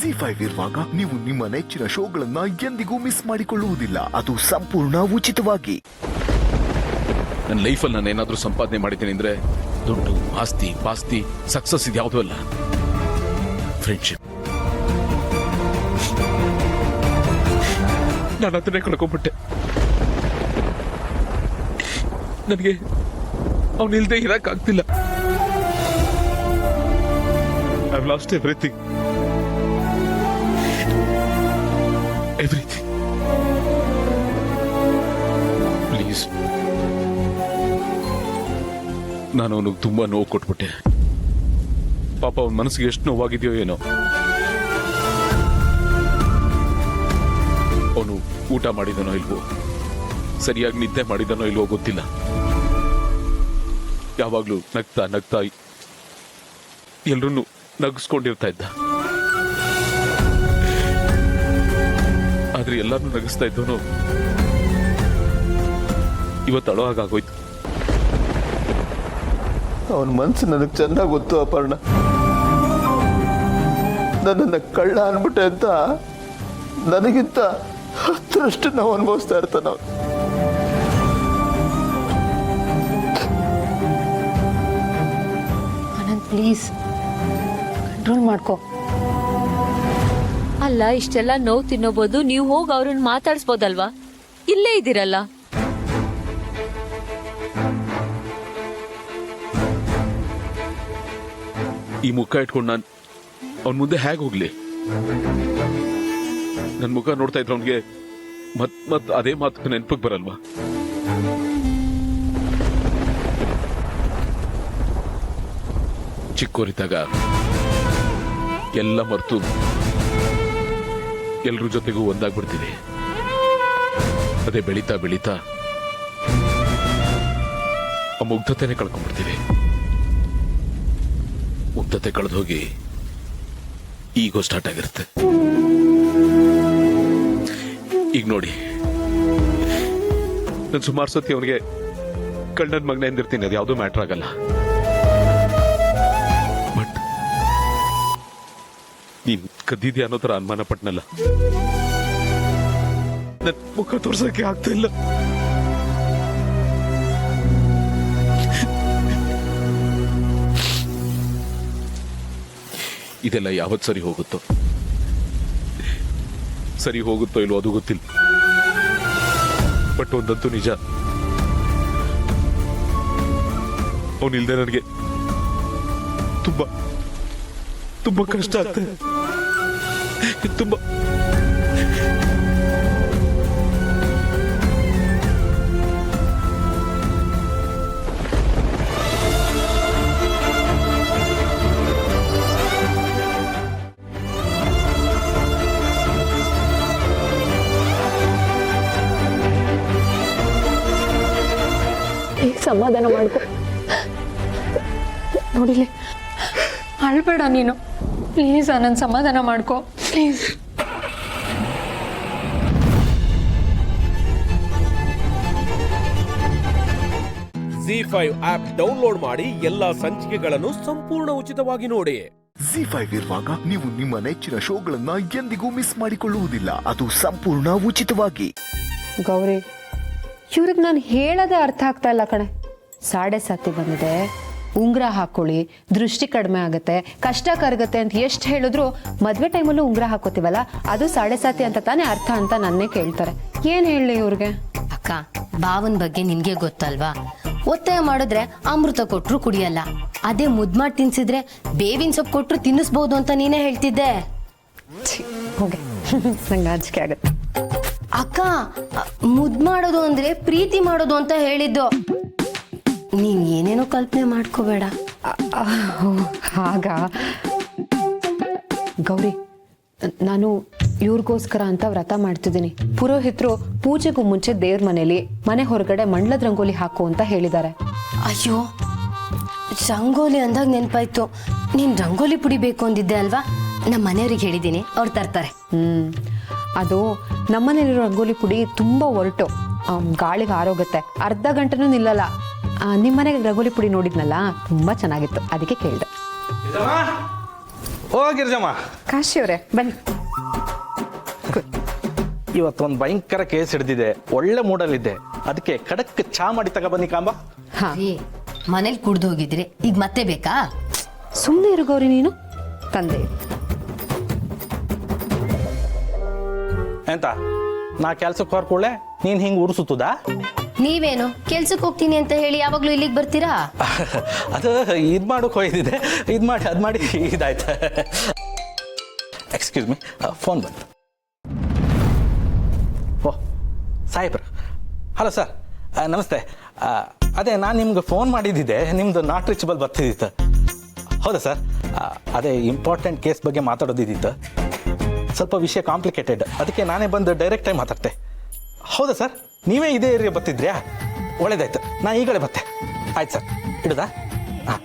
ZEE5 ಇರುವಾಗ ನೀವು ನಿಮ್ಮ ನೆಚ್ಚಿನ ಶೋಗಳನ್ನ ಎಂದಿಗೂ ಮಿಸ್ ಮಾಡಿಕೊಳ್ಳುವುದಿಲ್ಲ. ಅದು ಸಂಪೂರ್ಣ ಉಚಿತವಾಗಿ. ನನ್ನ ಲೈಫಲ್ಲಿ ನಾನು ಏನಾದ್ರೂ ಸಂಪಾದನೆ ಮಾಡಿದ್ದೀನಿ ಅಂದ್ರೆ ದುಡ್ಡು, ಆಸ್ತಿ, ಪಾಸ್ತಿ, ಸಕ್ಸಸ್ ಇದು ಯಾವುದೂ ಅಲ್ಲ, ಫ್ರೆಂಡ್ಶಿಪ್. ನಾನು ಅದನ್ನೇ ಕಳ್ಕೊಂಡ್ಬಿಟ್ಟೆ. ನನಗೆ ಅವನಿಲ್ದೆ ಇರಕ್ಕಾಗ್ತಿಲ್ಲ. I've lost everything. Everything. Please. ನಾನು ಅವನಿಗೆ ತುಂಬಾ ನೋವು ಕೊಟ್ಬಿಟ್ಟೆ. ಪಾಪ ಅವನ ಮನಸ್ಸಿಗೆ ಎಷ್ಟು ನೋವಾಗಿದೆಯೋ ಏನೋ. ಅವನು ಊಟ ಮಾಡಿದನೋ ಇಲ್ವೋ, ಸರಿಯಾಗಿ ನಿದ್ದೆ ಮಾಡಿದನೋ ಇಲ್ವೋ ಗೊತ್ತಿಲ್ಲ. ಯಾವಾಗ್ಲೂ ನಗ್ತಾ ನಗ್ತಾ ಎಲ್ರನ್ನೂ ನಗಿಸ್ಕೊಂಡಿರ್ತಾ ಇದ್ದ. ಆದ್ರೆ ಎಲ್ಲಾರನ್ನೂ ನಗಿಸ್ತಾ ಇದ್ದವನು ಇವತ್ತು ಅಳೋ ಹಾಗಾಗೋಯ್ತು. ಅವನ ಮನ್ಸು ನನಗೆ ಚೆನ್ನಾಗಿ ಗೊತ್ತು ಅಪರ್ಣ. ನನ್ನನ್ನು ಕಳ್ಳ ಅನ್ಬಿಟ್ಟೆ ಅಂತ ನನಗಿಂತ 10ರಷ್ಟು ನಾವು ಅನುಭವಿಸ್ತಾ ಇರ್ತಾನ. ಆನಂದ್ ಪ್ಲೀಸ್ ಕಂಟ್ರೋಲ್ ಮಾಡ್ಕೋ. ಅಲ್ಲ, ಇಷ್ಟೆಲ್ಲ ನೋವು ತಿನ್ನೋಬಹುದು, ನೀವು ಹೋಗಿ ಅವ್ರನ್ನ ಮಾತಾಡ್ಸ್ಬೋದಲ್ವಾ? ಇಲ್ಲೇ ಇದ್ದೀರಲ್ಲ. ಈ ಮುಖ ಇಟ್ಕೊಂಡು ನಾನು ಅವನ ಮುಂದೆ ಹೇಗೆ ಹೋಗ್ಲಿ? ನನ್ನ ಮುಖ ನೋಡ್ತಾ ಇದ್ರೆ ಅವನಿಗೆ ಮತ್ ಅದೇ ಮಾತು ನೆನಪಿಗೆ ಬರಲ್ವಾ? ಚಿಕ್ಕೋರಿದ್ದಾಗ ಎಲ್ಲ ಮರೆತು ಎಲ್ರ ಜೊತೆಗೂ ಒಂದಾಗ್ಬಿಡ್ತೀವಿ. ಅದೇ ಬೆಳೀತಾ ಬೆಳೀತಾ ಆ ಮುಗ್ಧತೆನೆ ಕಳ್ಕೊಂಡ್ಬಿಡ್ತೀವಿ. ಮುಗ್ಧತೆ ಕಳೆದು ಹೋಗಿ ಈಗೋ ಸ್ಟಾರ್ಟ್ ಆಗಿರುತ್ತೆ. ಈಗ ನೋಡಿ, ನಾನು ಸುಮಾರು ಸತಿ ಅವನಿಗೆ ಕಳ್ಳನ ಮಗನ ಎಂದಿರ್ತೀನಿ, ಅದು ಯಾವುದೂ ಮ್ಯಾಟ್ರ್ ಆಗಲ್ಲ. ಬಟ್ ನೀನ್ ಕದ್ದಿದ್ಯಾ ಅನ್ನೋ ತರ ಅನುಮಾನ ಪಟ್ನಲ್ಲ, ನನ್ನ ಮುಖ ತೋರ್ಸಕ್ಕೆ ಆಗ್ತಾ ಇಲ್ಲ. ಇದೆಲ್ಲ ಯಾವತ್ ಸರಿ ಹೋಗುತ್ತೋ ಇಲ್ವೋ ಅದು ಗೊತ್ತಿಲ್ಲ. ಬಟ್ ಒಂದಂತೂ ನಿಜ, ಅವನಿಲ್ದೆ ನನಗೆ ತುಂಬಾ ತುಂಬಾ ಕಷ್ಟ ಆಗ್ತದೆ. ತುಂಬಾ ಸಮಾಧಾನ ಮಾಡ್ಕೊ. ನೋಡಿಲಿ, ಅಳ್ಬೇಡ ನೀನು ಪ್ಲೀಸ್. ಆನಂದ್ ಸಮಾಧಾನ ಮಾಡ್ಕೊ ಪ್ಲೀಸ್. ZEE5 ಆಪ್ ಡೌನ್ಲೋಡ್ ಮಾಡಿ ಎಲ್ಲಾ ಸಂಚಿಕೆಗಳನ್ನು ಸಂಪೂರ್ಣ ಉಚಿತವಾಗಿ ನೋಡಿ. ZEE5 ಇರುವಾಗ ನೀವು ನಿಮ್ಮ ನೆಚ್ಚಿನ ಶೋಗಳನ್ನ ಎಂದಿಗೂ ಮಿಸ್ ಮಾಡಿಕೊಳ್ಳುವುದಿಲ್ಲ. ಅದು ಸಂಪೂರ್ಣ ಉಚಿತವಾಗಿ. ಗೌರಿ, ಇವ್ರಿಗೆ ನಾನು ಹೇಳೋದೇ ಅರ್ಥ ಆಗ್ತಾ ಇಲ್ಲ ಕಣೆ. 7:30 ಬಂದಿದೆ, ಉಂಗುರ ಹಾಕೊಳ್ಳಿ, ದೃಷ್ಟಿ ಕಡಿಮೆ ಆಗುತ್ತೆ, ಕಷ್ಟ ಕರಗತ್ತೆ ಅಂತ ಎಷ್ಟು ಹೇಳಿದ್ರು ಮದ್ವೆ ಟೈಮಲ್ಲೂ ಉಂಗುರ ಹಾಕೋತೀವಲ್ಲ, ಅದು 7:30 ಅಂತ ತಾನೇ ಅರ್ಥ ಅಂತ ನನ್ನೇ ಕೇಳ್ತಾರೆ. ಏನ್ ಹೇಳಿ ಇವ್ರಿಗೆ? ಅಕ್ಕ, ಬಾವನ್ ಬಗ್ಗೆ ನಿನ್ಗೆ ಗೊತ್ತಲ್ವಾ? ಒತ್ತಾಯ ಮಾಡಿದ್ರೆ ಅಮೃತ ಕೊಟ್ರು ಕುಡಿಯಲ್ಲ, ಅದೇ ಮುದ್ ಮಾಡಿ ತಿನ್ಸಿದ್ರೆ ಬೇವಿನ ಸೊಪ್ಪು ಕೊಟ್ರು ತಿನ್ನಿಸ್ಬಹುದು ಅಂತ ನೀನೇ ಹೇಳ್ತಿದ್ದೆ. ಹೋಗೆ ನಂಗೆ ನಾಚಿಕೆ ಆಗತ್ತೆ. ಅಕ್ಕ, ಮುದ್ ಮಾಡೋದು ಅಂದ್ರೆ ಪ್ರೀತಿ ಮಾಡೋದು ಅಂತ ಹೇಳಿದ್ದು. ನೀನ್ ಏನೇನೋ ಕಲ್ಪನೆ ಮಾಡ್ಕೋಬೇಡ. ಆಗ ಗೌರಿ, ನಾನು ಇವ್ರಿಗೋಸ್ಕರ ಅಂತ ವ್ರತ ಮಾಡ್ತಿದ್ದೀನಿ. ಪುರೋಹಿತರು ಪೂಜೆಗೂ ಮುಂಚೆ ದೇವ್ರ ಮನೆ ಹೊರಗಡೆ ಮಂಡ್ಲದ ರಂಗೋಲಿ ಹಾಕು ಅಂತ ಹೇಳಿದ್ದಾರೆ. ಅಯ್ಯೋ, ರಂಗೋಲಿ ಅಂದಾಗ ನೆನ್ಪಾಯ್ತು, ನೀನ್ ರಂಗೋಲಿ ಪುಡಿ ಬೇಕು ಅಂದಿದ್ದೆ ಅಲ್ವಾ? ನಮ್ಮ ಮನೆಯವ್ರಿಗೆ ಹೇಳಿದ್ದೀನಿ, ಅವ್ರು ತರ್ತಾರೆ. ಅದು ನಮ್ಮನೇಲಿರೋ ರಂಗೋಲಿ ಪುಡಿ ತುಂಬಾ ಒರಟು, ಗಾಳಿಗೆ ಆರೋಗುತ್ತೆ, ಅರ್ಧ ಗಂಟೆನೂ ನಿಲ್ಲಲ್ಲ. ನಿಮ್ಮನೆಗೆ ರಂಗೋಲಿ ಪುಡಿ ನೋಡಿದ್ನಲ್ಲ, ತುಂಬಾ ಚೆನ್ನಾಗಿತ್ತು, ಅದಕ್ಕೆ ಕೇಳಿದೆ. ಓ ಗಿರಿಜಮ್ಮ, ಕಾಶಿ ಅವರೇ ಬನ್ನಿ. ಇವತ್ತೊಂದು ಭಯಂಕರ ಕೇಸ್ ಹಿಡಿದಿದೆ. ಒಳ್ಳೆ ಮೂಡಲ್ಲಿದ್ದೆ, ಅದಕ್ಕೆ ಖಡಕ್ ಚಾ ಮಾಡಿ ತಗೊಬನ್ನಿ ಕಾಂಬ. ಹಾ ಮನೇಲಿ ಕುಡ್ದು ಹೋಗಿದ್ರಿ, ಈಗ ಮತ್ತೆ ಬೇಕಾ? ಸುಮ್ಮನೆ ಇರು ಗೌರಿ, ನೀನು ತಂದೆ. ಎಂತ ನಾ ಕೆಲ್ಸಕ್ಕೆ ಹೊರ್ಕೊಳ್ಳೆ, ನೀನ್ ಹಿಂಗ್ ಉರ್ಸುತ್ತದ? ನೀವೇನು ಕೆಲ್ಸಕ್ಕೆ ಹೋಗ್ತೀನಿ ಅಂತ ಹೇಳಿ ಯಾವಾಗ್ಲೂ ಇಲ್ಲಿಗೆ ಬರ್ತೀರಾ? ಅದು ಇದ್ ಮಾಡೋಕೆ ಹೋಯ್ದಿದೆ, ಇದ್ ಮಾಡಿ ಅದ್ ಮಾಡಿ ಇದಾಯ್ತು. ಎಕ್ಸ್ಕ್ಯೂಸ್ ಮೀ, ಫೋನ್ ಬಂತು. ಓಹ್ ಸಾಹೇಬ್ರ, ಹಲೋ ಸರ್, ನಮಸ್ತೆ. ಅದೇ ನಾನು ನಿಮ್ಗೆ ಫೋನ್ ಮಾಡಿದ್ದಿದ್ದೆ, ನಿಮ್ದು ನಾಟ್ ರೀಚಬಲ್ ಬರ್ತಿದ್ದಿತ್ತು. ಹೌದಾ ಸರ್? ಅದೇ ಇಂಪಾರ್ಟೆಂಟ್ ಕೇಸ್ ಬಗ್ಗೆ ಮಾತಾಡೋದಿದ್ದಿತ್ತು. ಸ್ವಲ್ಪ ವಿಷಯ ಕಾಂಪ್ಲಿಕೇಟೆಡ್, ಅದಕ್ಕೆ ನಾನೇ ಬಂದು ಡೈರೆಕ್ಟಾಗಿ ಮಾತಾಡ್ತೆ. ಹೌದಾ ಸರ್? ನೀವೇ ಇದೇ ಏರಿಯಾ ಬರ್ತಿದ್ರ್ಯಾ? ಒಳ್ಳೇದಾಯ್ತು, ನಾ ಈಗಲೇ ಬರ್ತೆ. ಆಯ್ತು ಸರ್, ಇಡುದಾ? ಹಾಂ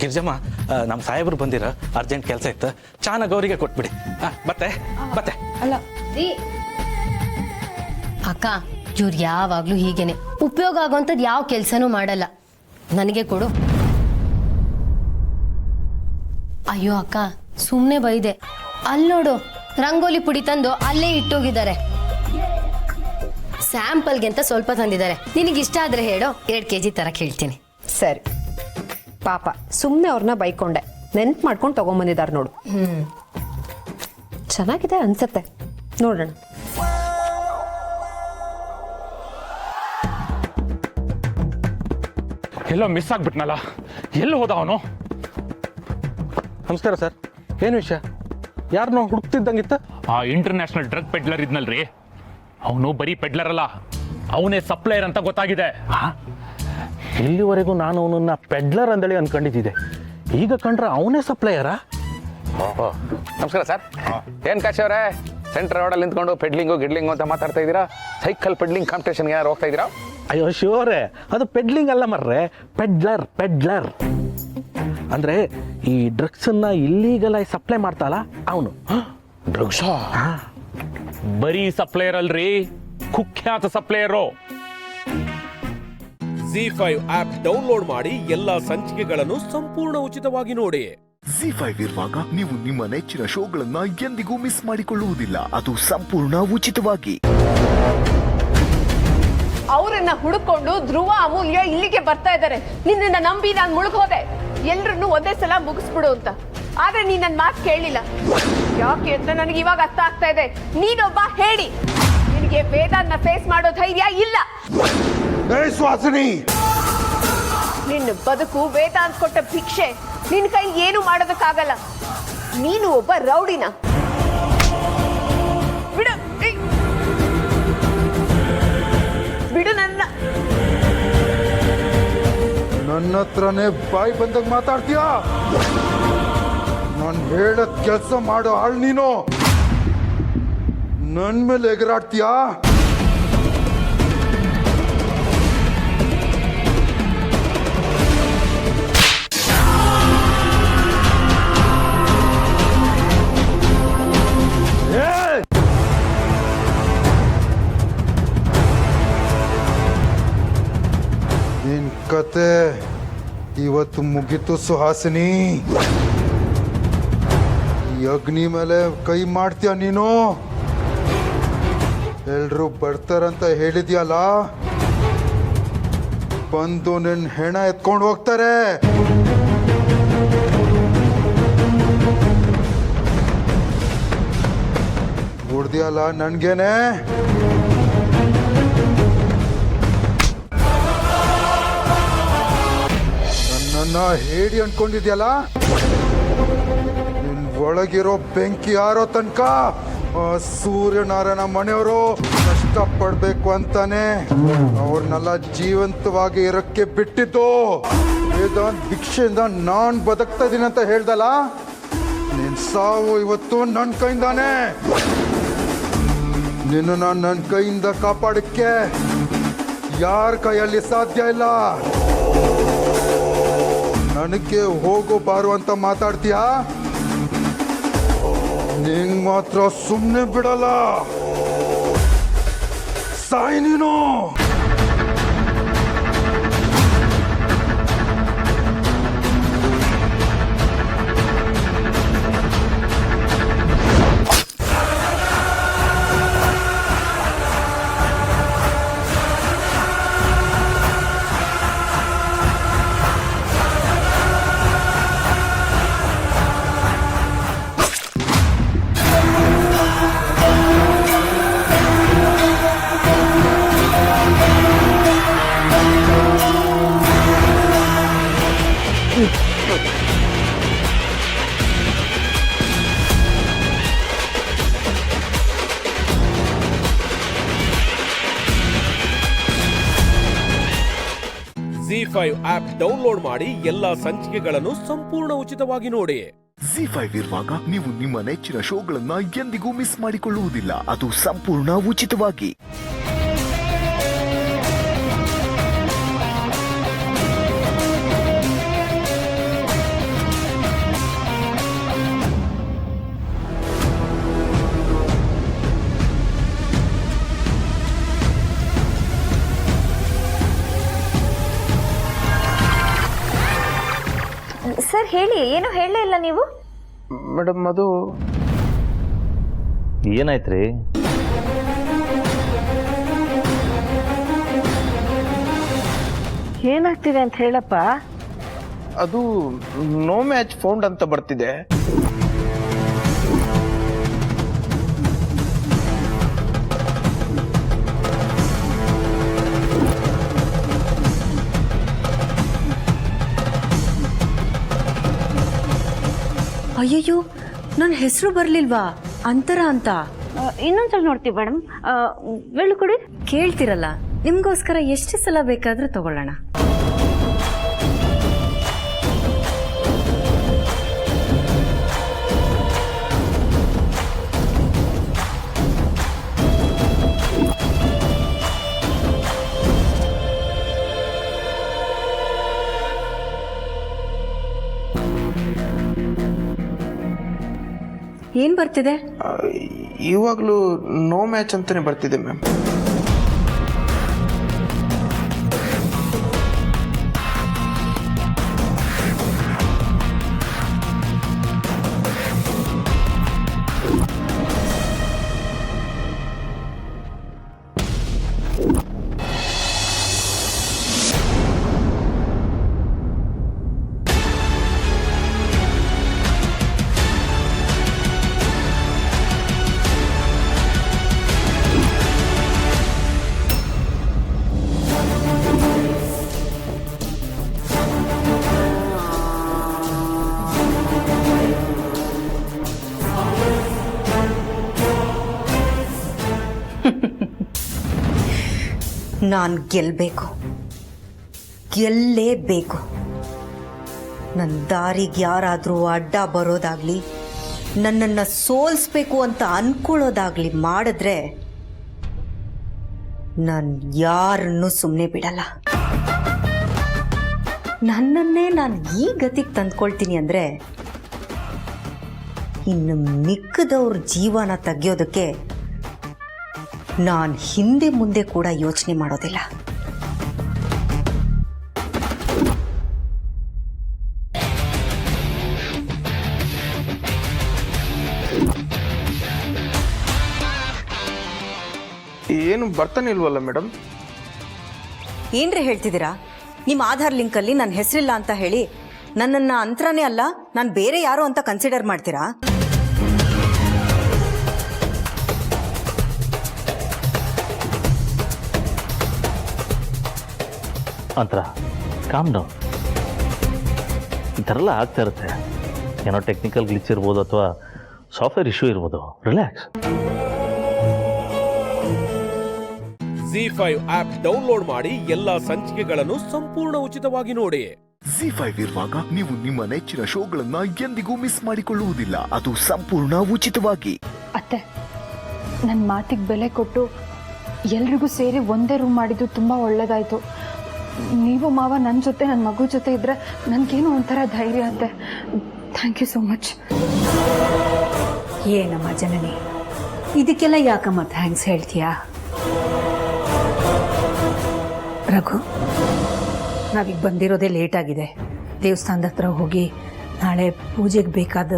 ಗಿರಿಜಮ್ಮ, ನಮ್ಮ ಸಾಹೇಬ್ರು ಬಂದಿರ, ಅರ್ಜೆಂಟ್ ಕೆಲಸ ಇತ್ತು, ಚಾನ ಗೌರಿಗೆ ಕೊಟ್ಬಿಡಿ. ಹಾಂ ಬತ್ತೆ ಬತ್ತೆ. ಅಲ್ಲ ಅಕ್ಕ, ಇವ್ರು ಯಾವಾಗ್ಲೂ ಹೀಗೇನೆ, ಉಪಯೋಗ ಆಗೋಂಥದ್ದು ಯಾವ ಕೆಲ್ಸನೂ ಮಾಡಲ್ಲ. ನನಗೆ ಕೊಡು. ಅಯ್ಯೋ ಅಕ್ಕ, ಸುಮ್ಮನೆ ಬೈದೆ. ಅಲ್ಲಿ ನೋಡು, ರಂಗೋಲಿ ಪುಡಿ ತಂದು ಅಲ್ಲೇ ಇಟ್ಟೋಗಿದ್ದಾರೆ. ಸ್ಯಾಂಪಲ್ಗೆ ಅಂತ ಸ್ವಲ್ಪ ತಂದಿದ್ದಾರೆ. ನಿನಗಿಷ್ಟ ಆದ್ರೆ ಹೇಳೋ, 2 kg ತರಕ್ ಹೇಳ್ತೀನಿ. ಸರಿ ಪಾಪ, ಸುಮ್ಮನೆ ಅವ್ರನ್ನ ಬೈಕೊಂಡೆ, ನೆನ್ಪು ಮಾಡ್ಕೊಂಡು ತಗೊಂಬಂದಿದ್ದಾರೆ ನೋಡು. ಚೆನ್ನಾಗಿದೆ ಅನ್ಸತ್ತೆ, ನೋಡೋಣ. ಎಲ್ಲೋ ಮಿಸ್ ಆಗ್ಬಿಟ್ನಲ್ಲ, ಎಲ್ಲಿ ಹೋದ ಅವನು? ನಮಸ್ಕಾರ ಸರ್, ಏನು ವಿಷಯ? ಯಾರನ್ನೋ ಹುಡುಕ್ತಿದ್ದಂಗಿತ್ತ? ಆ ಇಂಟರ್ನ್ಯಾಷನಲ್ ಡ್ರಗ್ ಪೆಡ್ಲರ್ ಇದ್ನಲ್ರಿ, ಅವನು ಬರೀ ಪೆಡ್ಲರ್ ಅಲ್ಲ, ಅವನೇ ಸಪ್ಲೈಯರ್ ಅಂತ ಗೊತ್ತಾಗಿದೆ. ಇಲ್ಲಿವರೆಗೂ ನಾನು ಅವನನ್ನ ಪೆಡ್ಲರ್ ಅಂದೇಳಿ ಅನ್ಕೊಂಡಿದ್ದೆ, ಈಗ ಕಂಡ್ರೆ ಅವನೇ ಸಪ್ಲೈಯರಾ? ನಮಸ್ಕಾರ ಸರ್. ಏನ್ ಕಾಶಿ ಅವರೇ, ಸೆಂಟ್ರ್ ರೋಡಲ್ಲಿ ನಿಂತ್ಕೊಂಡು ಪೆಡ್ಲಿಂಗು ಗಿಡ್ಲಿಂಗು ಅಂತ ಮಾತಾಡ್ತಾ ಇದ್ದೀರಾ? ಸೈಕಲ್ ಪೆಡ್ಲಿಂಗ್ ಕಾಂಪಿಟೇಷನ್ಗೆ ಯಾರು ಹೋಗ್ತಾ ಇದ್ದೀರಾ? ಅಯ್ಯೋ ಶಿವರೇ, ಅದು ಪೆಡ್ಲಿಂಗ್ ಅಲ್ಲ ಮರ್ರೆ, ಪೆಡ್ಲರ್. ಪೆಡ್ಲರ್ ಅಂದ್ರೆ ಈ ಡ್ರಗ್ಸನ್ನ ಇಲ್ಲೀಗಲ್ ಆಗಿ ಸಪ್ಲೈ ಮಾಡ್ತಾಳ ಅವನು. ಡ್ರಗ್ಸ್ ಬರೀ ಸಪ್ಲೈಯರ್ ಅಲ್ರಿ, ಕುಖ್ಯಾತ ಸಪ್ಲೈಯರು. Z5 ಆಪ್ ಡೌನ್ಲೋಡ್ ಮಾಡಿ ಎಲ್ಲಾ ಸಂಚಿಕೆಗಳನ್ನು ಸಂಪೂರ್ಣ ಉಚಿತವಾಗಿ ನೋಡಿ. Z5 ಇರುವಾಗ ನೀವು ನಿಮ್ಮ ನೆಚ್ಚಿನ ಶೋಗಳನ್ನ ಎಂದಿಗೂ ಮಿಸ್ ಮಾಡಿಕೊಳ್ಳುವುದಿಲ್ಲ, ಅದು ಸಂಪೂರ್ಣ ಉಚಿತವಾಗಿ. ಅವರನ್ನ ಹುಡುಕೊಂಡು ಧ್ರುವ, ಅಮೂಲ್ಯ ಇಲ್ಲಿಗೆ ಬರ್ತಾ ಇದ್ದಾರೆ. ನಿನ್ನನ್ನ ನಂಬಿ ನಾನು ಮುಳುಗೋದೆ, ಎಲ್ರನ್ನೂ ಒಂದೇ ಸಲ ಮುಗಿಸ್ಬಿಡು ಅಂತ. ಆದ್ರೆ ನೀನ್ ನನ್ನ ಮಾತು ಕೇಳಿಲ್ಲ. ಯಾಕೆ ಅಂತ ನನಗೆ ಇವಾಗ ಅರ್ಥ ಆಗ್ತಾ ಇದೆ. ನೀನೊಬ್ಬ ಹೇಳಿ, ನಿನಗೆ ವೇದಾನ್ನ ಫೇಸ್ ಮಾಡೋ ಧೈರ್ಯ ಇಲ್ಲ. ಸುಹಾಸಿನಿ, ನಿನ್ನ ಬದುಕು ವೇದಾಂತ್ ಕೊಟ್ಟ ಭಿಕ್ಷೆ. ನಿನ್ನ ಕೈ ಏನು ಮಾಡೋದಕ್ಕಾಗಲ್ಲ. ನೀನು ಒಬ್ಬ ರೌಡಿನ. ಬಿಡು, ಬಿಡು ನನ್ನ ಹತ್ರನೇ ಬಾಯಿ ಬಂದಾಗ ಮಾತಾಡ್ತೀಯಾ? ನಾನು ಹೇಳದ್ ಕೆಲಸ ಮಾಡೋ ಆಳ್ ನೀನು, ನನ್ ಮೇಲೆ ಎಗರಾಡ್ತೀಯಾ? ನಿನ್ ಕತೆ ಇವತ್ತು ಮುಗೀತು ಸುಹಾಸಿನಿ. ಈ ಅಗ್ನಿ ಮೇಲೆ ಕೈ ಮಾಡ್ತೀಯ ನೀನು? ಎಲ್ರು ಬರ್ತಾರಂತ ಹೇಳಿದ್ಯಲ್ಲ, ಬಂದು ನಿನ್ ಹೆಣ ಎತ್ಕೊಂಡು ಹೋಗ್ತಾರೆ. ಹೊಡ್ದಿಯಲ್ಲ ನನ್ಗೇನೆ. ನನ್ನನ್ನ ಹೇಳಿ ಅನ್ಕೊಂಡಿದ್ಯಲ್ಲ, ನಿನ್ ಒಳಗಿರೋ ಬೆಂಕಿ ಯಾರೋ ತನಕ ಸೂರ್ಯನಾರಾಯಣ ಮನೆಯವರು ಕಷ್ಟಪಡ್ಬೇಕು ಅಂತಾನೆ ಅವ್ರನ್ನೆಲ್ಲ ಜೀವಂತವಾಗಿ ಇರಕ್ಕೆ ಬಿಟ್ಟಿದ್ದು. ವೇದಾಂತ್ ಭಿಕ್ಷೆಯಿಂದ ನಾನ್ ಬದುಕ್ತಾ ಇದೀನಿ ಅಂತ ಹೇಳ್ದಲ್ಲ, ನಿನ್ ಸಾವು ಇವತ್ತು ನನ್ನ ಕೈಯಿಂದಾನೆ. ನಿನ್ನ ನನ್ನ ಕೈಯಿಂದ ಕಾಪಾಡಕ್ಕೆ ಯಾರ ಕೈಯಲ್ಲಿ ಸಾಧ್ಯ ಇಲ್ಲ. ನನಗೆ ಹೋಗೋ ಬಾರು ಅಂತ ಮಾತಾಡ್ತೀಯಾ? ನಿಂಗ್ ಮಾತ್ರ ಸುಮ್ಮನೆ ಬಿಡಲ್ಲ. ಸಾಯಿ ನೀನು. ZEE5 ಆಪ್ ಡೌನ್ಲೋಡ್ ಮಾಡಿ ಎಲ್ಲಾ ಸಂಚಿಕೆಗಳನ್ನು ಸಂಪೂರ್ಣ ಉಚಿತವಾಗಿ ನೋಡಿ. ZEE5 ಇರುವಾಗ ನೀವು ನಿಮ್ಮ ನೆಚ್ಚಿನ ಶೋಗಳನ್ನ ಎಂದಿಗೂ ಮಿಸ್ ಮಾಡಿಕೊಳ್ಳುವುದಿಲ್ಲ. ಅದು ಸಂಪೂರ್ಣ ಉಚಿತವಾಗಿ. ಸರ್ ಹೇಳಿ, ಏನು ಹೇಳಲೇ ಇಲ್ಲ ನೀವು. ಮೇಡಮ್ ಅದು ಏನಾಯ್ತ್ರಿ? ಏನಾಗ್ತಿದೆ ಅಂತ ಹೇಳಪ್ಪ. ಅದು ನೋ ಮ್ಯಾಚ್ ಫೌಂಡ್ ಅಂತ ಬರ್ತಿದೆ. ಅಯ್ಯಯ್ಯೋ, ನನ್ನ ಹೆಸರು ಬರ್ಲಿಲ್ವಾ ಅಂತರ ಅಂತ? ಇನ್ನೊಂದ್ಸಲ ನೋಡ್ತೀವಿ ಮೇಡಮ್. ಬೆಳ್ಳು ಕೊಡಿ. ಕೇಳ್ತಿರಲ್ಲ, ನಿಮ್ಗೋಸ್ಕರ ಎಷ್ಟು ಸಲ ಬೇಕಾದ್ರೂ ತಗೊಳ್ಳೋಣ. ಏನ್ ಬರ್ತಿದೆ? ಇವಾಗಲೂ ನೋ ಮ್ಯಾಚ್ ಅಂತಾನೆ ಬರ್ತಿದೆ ಮ್ಯಾಮ್. ನಾನು ಗೆಲ್ಲಬೇಕು, ಗೆಲ್ಲೇಬೇಕು. ನನ್ನ ದಾರಿಗೆ ಯಾರಾದರೂ ಅಡ್ಡ ಬರೋದಾಗ್ಲಿ, ನನ್ನನ್ನು ಸೋಲಿಸ್ಬೇಕು ಅಂತ ಅನ್ಕೊಳ್ಳೋದಾಗ್ಲಿ ಮಾಡಿದ್ರೆ ನಾನು ಯಾರನ್ನೂ ಸುಮ್ಮನೆ ಬಿಡಲ್ಲ. ನನ್ನನ್ನೇ ನಾನು ಈ ಗತಿಗೆ ತಂದ್ಕೊಳ್ತೀನಿ ಅಂದರೆ ಇನ್ನು ಮಿಕ್ಕದವ್ರ ಜೀವನ ತೆಗೆಯೋದಕ್ಕೆ ನಾನು ಹಿಂದೆ ಮುಂದೆ ಕೂಡ ಯೋಚನೆ ಮಾಡೋದಿಲ್ಲ. ಏನು ಬರ್ತಾನೆ ಇಲ್ವಲ್ಲ ಮೇಡಮ್? ಏನ್ರಿ ಹೇಳ್ತಿದ್ದೀರಾ? ನಿಮ್ಮ ಆಧಾರ್ ಲಿಂಕಲ್ಲಿ ನನ್ನ ಹೆಸರಿಲ್ಲ ಅಂತ ಹೇಳಿ ನನ್ನನ್ನು ಅಂತರನೇ ಅಲ್ಲ, ನಾನು ಬೇರೆ ಯಾರೋ ಅಂತ ಕನ್ಸಿಡರ್ ಮಾಡ್ತೀರಾ? ಅಂತರ ಕಾಮ್ ಡೌನ್. ಈ ಥರ ಎಲ್ಲ ಆಗ್ತಾ ಇರುತ್ತೆ. ಏನೋ ಟೆಕ್ನಿಕಲ್ ಗ್ಲಿಚ್ ಇರ್ಬೋದು ಅಥವಾ ಸಾಫ್ಟ್ವೇರ್ ಇಶ್ಯೂ ಇರ್ಬೋದು. ರಿಲ್ಯಾಕ್ಸ್. ZEE5 ಆಪ್ ಡೌನ್ಲೋಡ್ ಮಾಡಿ ಎಲ್ಲಾ ಸಂಚಿಕೆಗಳನ್ನು ಸಂಪೂರ್ಣ ಉಚಿತವಾಗಿ ನೋಡಿ. ZEE5 ಇರುವಾಗ ನೀವು ನಿಮ್ಮ ನೆಚ್ಚಿನ ಶೋಗಳನ್ನ ಎಂದಿಗೂ ಮಿಸ್ ಮಾಡಿಕೊಳ್ಳುವುದಿಲ್ಲ. ಅದು ಸಂಪೂರ್ಣ ಉಚಿತವಾಗಿ. ಅತ್ತೆ, ನನ್ನ ಮಾತಿಗೆ ಬೆಲೆ ಕೊಟ್ಟು ಎಲ್ರಿಗೂ ಸೇರಿ ಒಂದೇ ರೂಮ್ ಮಾಡಿದ್ದು ತುಂಬ ಒಳ್ಳೇದಾಯಿತು. ನೀವು ಮಾವ ನನ್ನ ಜೊತೆ, ನನ್ನ ಮಗು ಜೊತೆ ಇದ್ದರೆ ನನಗೇನೋ ಒಂಥರ ಧೈರ್ಯ ಅಂತೆ. Thank you so much. ಏನಮ್ಮ ಜನನಿ, ಇದಕ್ಕೆಲ್ಲ ಯಾಕಮ್ಮ ಥ್ಯಾಂಕ್ಸ್ ಹೇಳ್ತೀಯಾ? ರಘು, ನಾವೀಗ ಬಂದಿರೋದೇ ಲೇಟ್ ಆಗಿದೆ. ದೇವಸ್ಥಾನದ ಹತ್ರ ಹೋಗಿ ನಾಳೆ ಪೂಜೆಗೆ ಬೇಕಾದ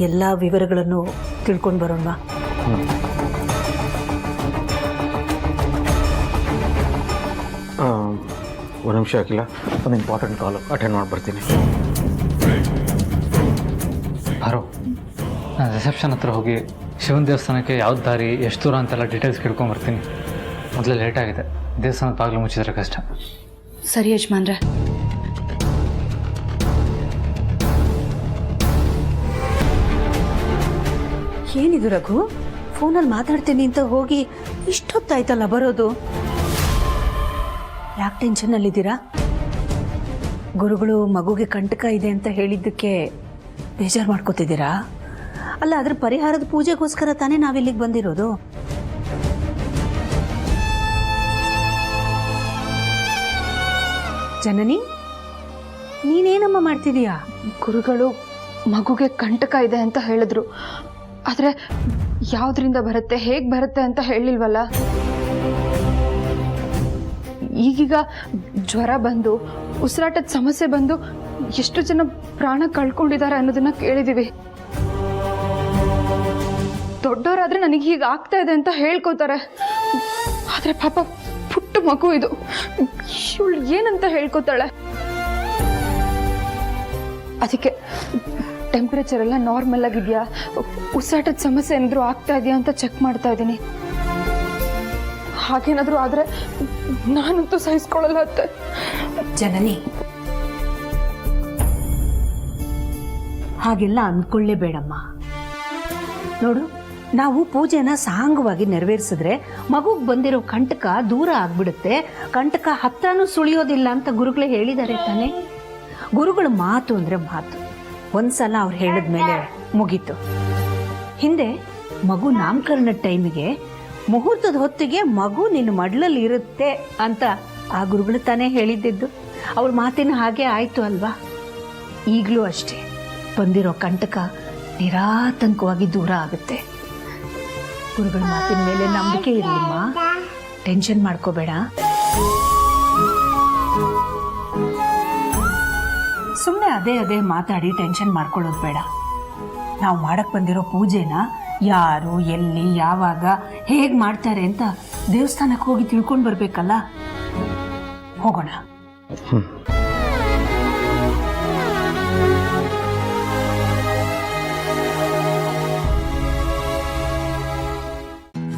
ಎಲ್ಲ ವಿವರಗಳನ್ನು ತಿಳ್ಕೊಂಡು ಬರೋಣ. ಒಂದು ನಿಮಿಷ ಆಗಿಲ್ಲ, ಒಂದು ಇಂಪಾರ್ಟೆಂಟ್ ಕಾಲು ಅಟೆಂಡ್ ಮಾಡಿ ಬರ್ತೀನಿ. ಬರೋ, ನಾನು ರಿಸೆಪ್ಷನ್ ಹತ್ರ ಹೋಗಿ ಶಿವನ ದೇವಸ್ಥಾನಕ್ಕೆ ಯಾವ್ದು ದಾರಿ, ಎಷ್ಟು ದೂರ ಅಂತೆಲ್ಲ ಡೀಟೇಲ್ಸ್ ಕೇಳ್ಕೊಂಬರ್ತೀನಿ. ಮೊದಲೇ ಲೇಟ್ ಆಗಿದೆ, ದೇವಸ್ಥಾನದ ಬಾಗಿಲು ಮುಚ್ಚಿದ್ರೆ ಕಷ್ಟ. ಸರಿ ಯಜಮಾನ್ರೆ. ಏನಿದು ರಘು, ಫೋನಲ್ಲಿ ಮಾತಾಡ್ತೀನಿ ಅಂತ ಹೋಗಿ ಇಷ್ಟೊತ್ತಾಯ್ತಲ್ಲ ಬರೋದು? ಯಾಕೆ ಟೆನ್ಷನ್ನಲ್ಲಿದ್ದೀರಾ? ಗುರುಗಳು ಮಗುಗೆ ಕಂಟಕ ಇದೆ ಅಂತ ಹೇಳಿದ್ದಕ್ಕೆ ಬೇಜಾರು ಮಾಡ್ಕೋತಿದ್ದೀರಾ? ಅಲ್ಲ, ಅದ್ರ ಪರಿಹಾರದ ಪೂಜೆಗೋಸ್ಕರ ತಾನೇ ನಾವಿಲ್ಲಿಗೆ ಬಂದಿರೋದು. ಜನನಿ, ನೀನೇನಮ್ಮ ಮಾಡ್ತಿದೀಯಾ? ಗುರುಗಳು ಮಗುಗೆ ಕಂಟಕ ಇದೆ ಅಂತ ಹೇಳಿದ್ರು, ಆದರೆ ಯಾವುದರಿಂದ ಬರುತ್ತೆ, ಹೇಗೆ ಬರುತ್ತೆ ಅಂತ ಹೇಳಿಲ್ವಲ್ಲ. ಈಗೀಗ ಜ್ವರ ಬಂದು ಉಸಿರಾಟದ ಸಮಸ್ಯೆ ಬಂದು ಎಷ್ಟು ಜನ ಪ್ರಾಣ ಕಳ್ಕೊಂಡಿದ್ದಾರೆ ಅನ್ನೋದನ್ನ ಕೇಳಿದೀವಿ. ದೊಡ್ಡವರಾದ್ರೆ ನನಗೆ ಹೀಗೆ ಆಗ್ತಾ ಇದೆ ಅಂತ ಹೇಳ್ಕೋತಾರೆ, ಆದರೆ ಪಾಪ ಪುಟ್ಟ ಮಗು ಇದು, ಇವಳು ಏನಂತ ಹೇಳ್ಕೋತಾಳೆ. ಅದಕ್ಕೆ ಟೆಂಪರೇಚರ್ ಎಲ್ಲ ನಾರ್ಮಲ್ ಆಗಿದೆಯಾ, ಉಸಿರಾಟದ ಸಮಸ್ಯೆ ಏನಾದರೂ ಆಗ್ತಾ ಇದೆಯಾ ಅಂತ ಚೆಕ್ ಮಾಡ್ತಾ ಇದ್ದೀನಿ. ಹಾಗೇನಾದರೂ ಆದರೆ ನಾನಂತೂ ಸಹಿಸ್ಕೊಳ್ಳಲ್ಲ ಅತ್ತೆ. ಜನನಿ, ಹಾಗೆಲ್ಲ ಅಂದ್ಕೊಳ್ಳೇಬೇಡಮ್ಮ. ನೋಡು, ನಾವು ಪೂಜೆನ ಸಾಂಗವಾಗಿ ನೆರವೇರಿಸಿದ್ರೆ ಮಗುಗೆ ಬಂದಿರೋ ಕಂಟಕ ದೂರ ಆಗ್ಬಿಡುತ್ತೆ, ಕಂಟಕ ಹತ್ರನೂ ಸುಳಿಯೋದಿಲ್ಲ ಅಂತ ಗುರುಗಳೇ ಹೇಳಿದ್ದಾರೆ ತಾನೆ. ಗುರುಗಳ ಮಾತು ಅಂದ್ರೆ ಮಾತು, ಒಂದ್ಸಲ ಅವ್ರು ಹೇಳಿದ್ಮೇಲೆ ಮುಗೀತು. ಹಿಂದೆ ಮಗು ನಾಮಕರಣದ ಟೈಮಿಗೆ ಮುಹೂರ್ತದ ಹೊತ್ತಿಗೆ ಮಗು ನಿನ್ನ ಮಡ್ಲಲ್ಲಿ ಇರುತ್ತೆ ಅಂತ ಆ ಗುರುಗಳು ತಾನೇ ಹೇಳಿದ್ದಿದ್ದು. ಅವ್ರ ಮಾತಿನ ಹಾಗೆ ಆಯ್ತು ಅಲ್ವಾ? ಈಗಲೂ ಅಷ್ಟೇ, ಬಂದಿರೋ ಕಂಟಕ ನಿರಾತಂಕವಾಗಿ ದೂರ ಆಗುತ್ತೆ. ಗುರುಗಳ ಮಾತಿನ ಮೇಲೆ ನಂಬಿಕೆ ಇರಲಿಮ್ಮ, ಟೆನ್ಷನ್ ಮಾಡ್ಕೋಬೇಡ. ಸುಮ್ಮನೆ ಅದೇ ಮಾತಾಡಿ ಟೆನ್ಷನ್ ಮಾಡ್ಕೊಳ್ಳೋದು ಬೇಡ. ನಾವು ಮಾಡಕ್ ಬಂದಿರೋ ಪೂಜೆನ ಯಾರು, ಎಲ್ಲಿ, ಯಾವಾಗ, ಹೇಗೆ ಮಾಡ್ತಾರೆ ಅಂತ ದೇವಸ್ಥಾನಕ್ಕೆ ಹೋಗಿ ತಿಳ್ಕೊಂಡು ಬರ್ಬೇಕಲ್ಲ. ಹೋಗೋಣ.